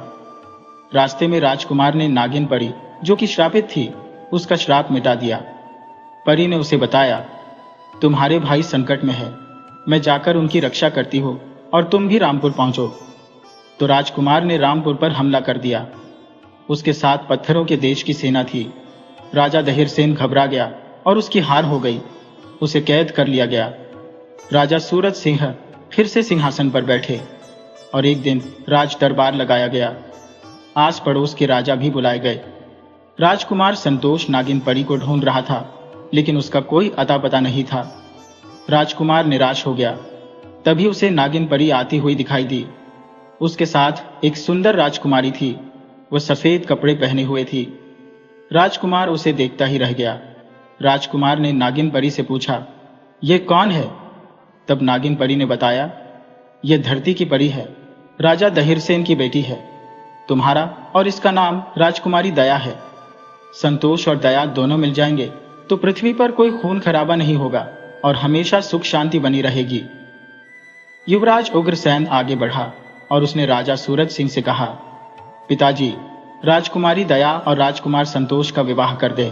रास्ते में राजकुमार ने नागिन परी, जो कि श्रापित थी, उसका श्राप मिटा दिया। परी ने उसे बताया, तुम्हारे भाई संकट में है, मैं जाकर उनकी रक्षा करती हूँ और तुम भी रामपुर पहुंचो। तो राजकुमार ने रामपुर पर हमला कर दिया। उसके साथ पत्थरों के देश की सेना थी। राजा दहिरसेन घबरा गया और उसकी हार हो गई। उसे कैद कर लिया गया। राजा सूरज सिंह फिर से सिंहासन पर बैठे और एक दिन राज दरबार लगाया गया। आस पड़ोस के राजा भी बुलाए गए। राजकुमार संतोष नागिन परी को ढूंढ रहा था, लेकिन उसका कोई अता पता नहीं था। राजकुमार निराश हो गया। तभी उसे नागिन परी आती हुई दिखाई दी। उसके साथ एक सुंदर राजकुमारी थी। वह सफेद कपड़े पहने हुए थी। राजकुमार उसे देखता ही रह गया। राजकुमार ने नागिन परी से पूछा, यह कौन है? तब नागिन परी ने बताया, यह धरती की परी है, राजा दहिरसेन की बेटी है। तुम्हारा और इसका नाम राजकुमारी दया है। संतोष और दया दोनों मिल जाएंगे तो पृथ्वी पर कोई खून खराबा नहीं होगा और हमेशा सुख शांति बनी रहेगी। युवराज उग्रसेन आगे बढ़ा और उसने राजा सूरज सिंह से कहा, पिताजी, राजकुमारी दया और राजकुमार संतोष का विवाह कर दे।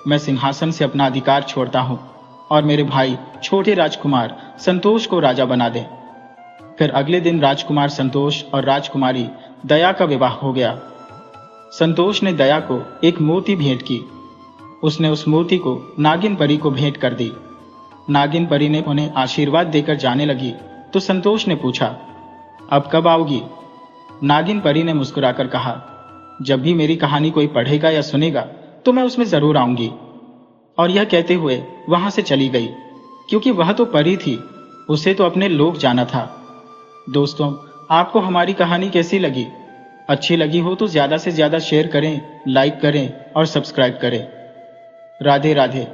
मैं सिंहासन से अपना अधिकार छोड़ता हूं और मेरे भाई छोटे राजकुमार संतोष को राजा बना दें। फिर अगले दिन राजकुमार संतोष और राजकुमारी दया का विवाह हो गया। संतोष ने दया को एक मूर्ति भेंट की। उसने उस मूर्ति को नागिन परी को भेंट कर दी। नागिन परी ने उन्हें आशीर्वाद देकर जाने लगी तो संतोष ने पूछा, अब कब आओगी? नागिन परी ने मुस्कुराकर कहा, जब भी मेरी कहानी कोई पढ़ेगा या सुनेगा तो मैं उसमें जरूर आऊंगी। और यह कहते हुए वहां से चली गई, क्योंकि वह तो परी थी, उसे तो अपने लोग जाना था। दोस्तों, आपको हमारी कहानी कैसी लगी? अच्छी लगी हो तो ज्यादा से ज्यादा शेयर करें, लाइक करें और सब्सक्राइब करें। राधे राधे।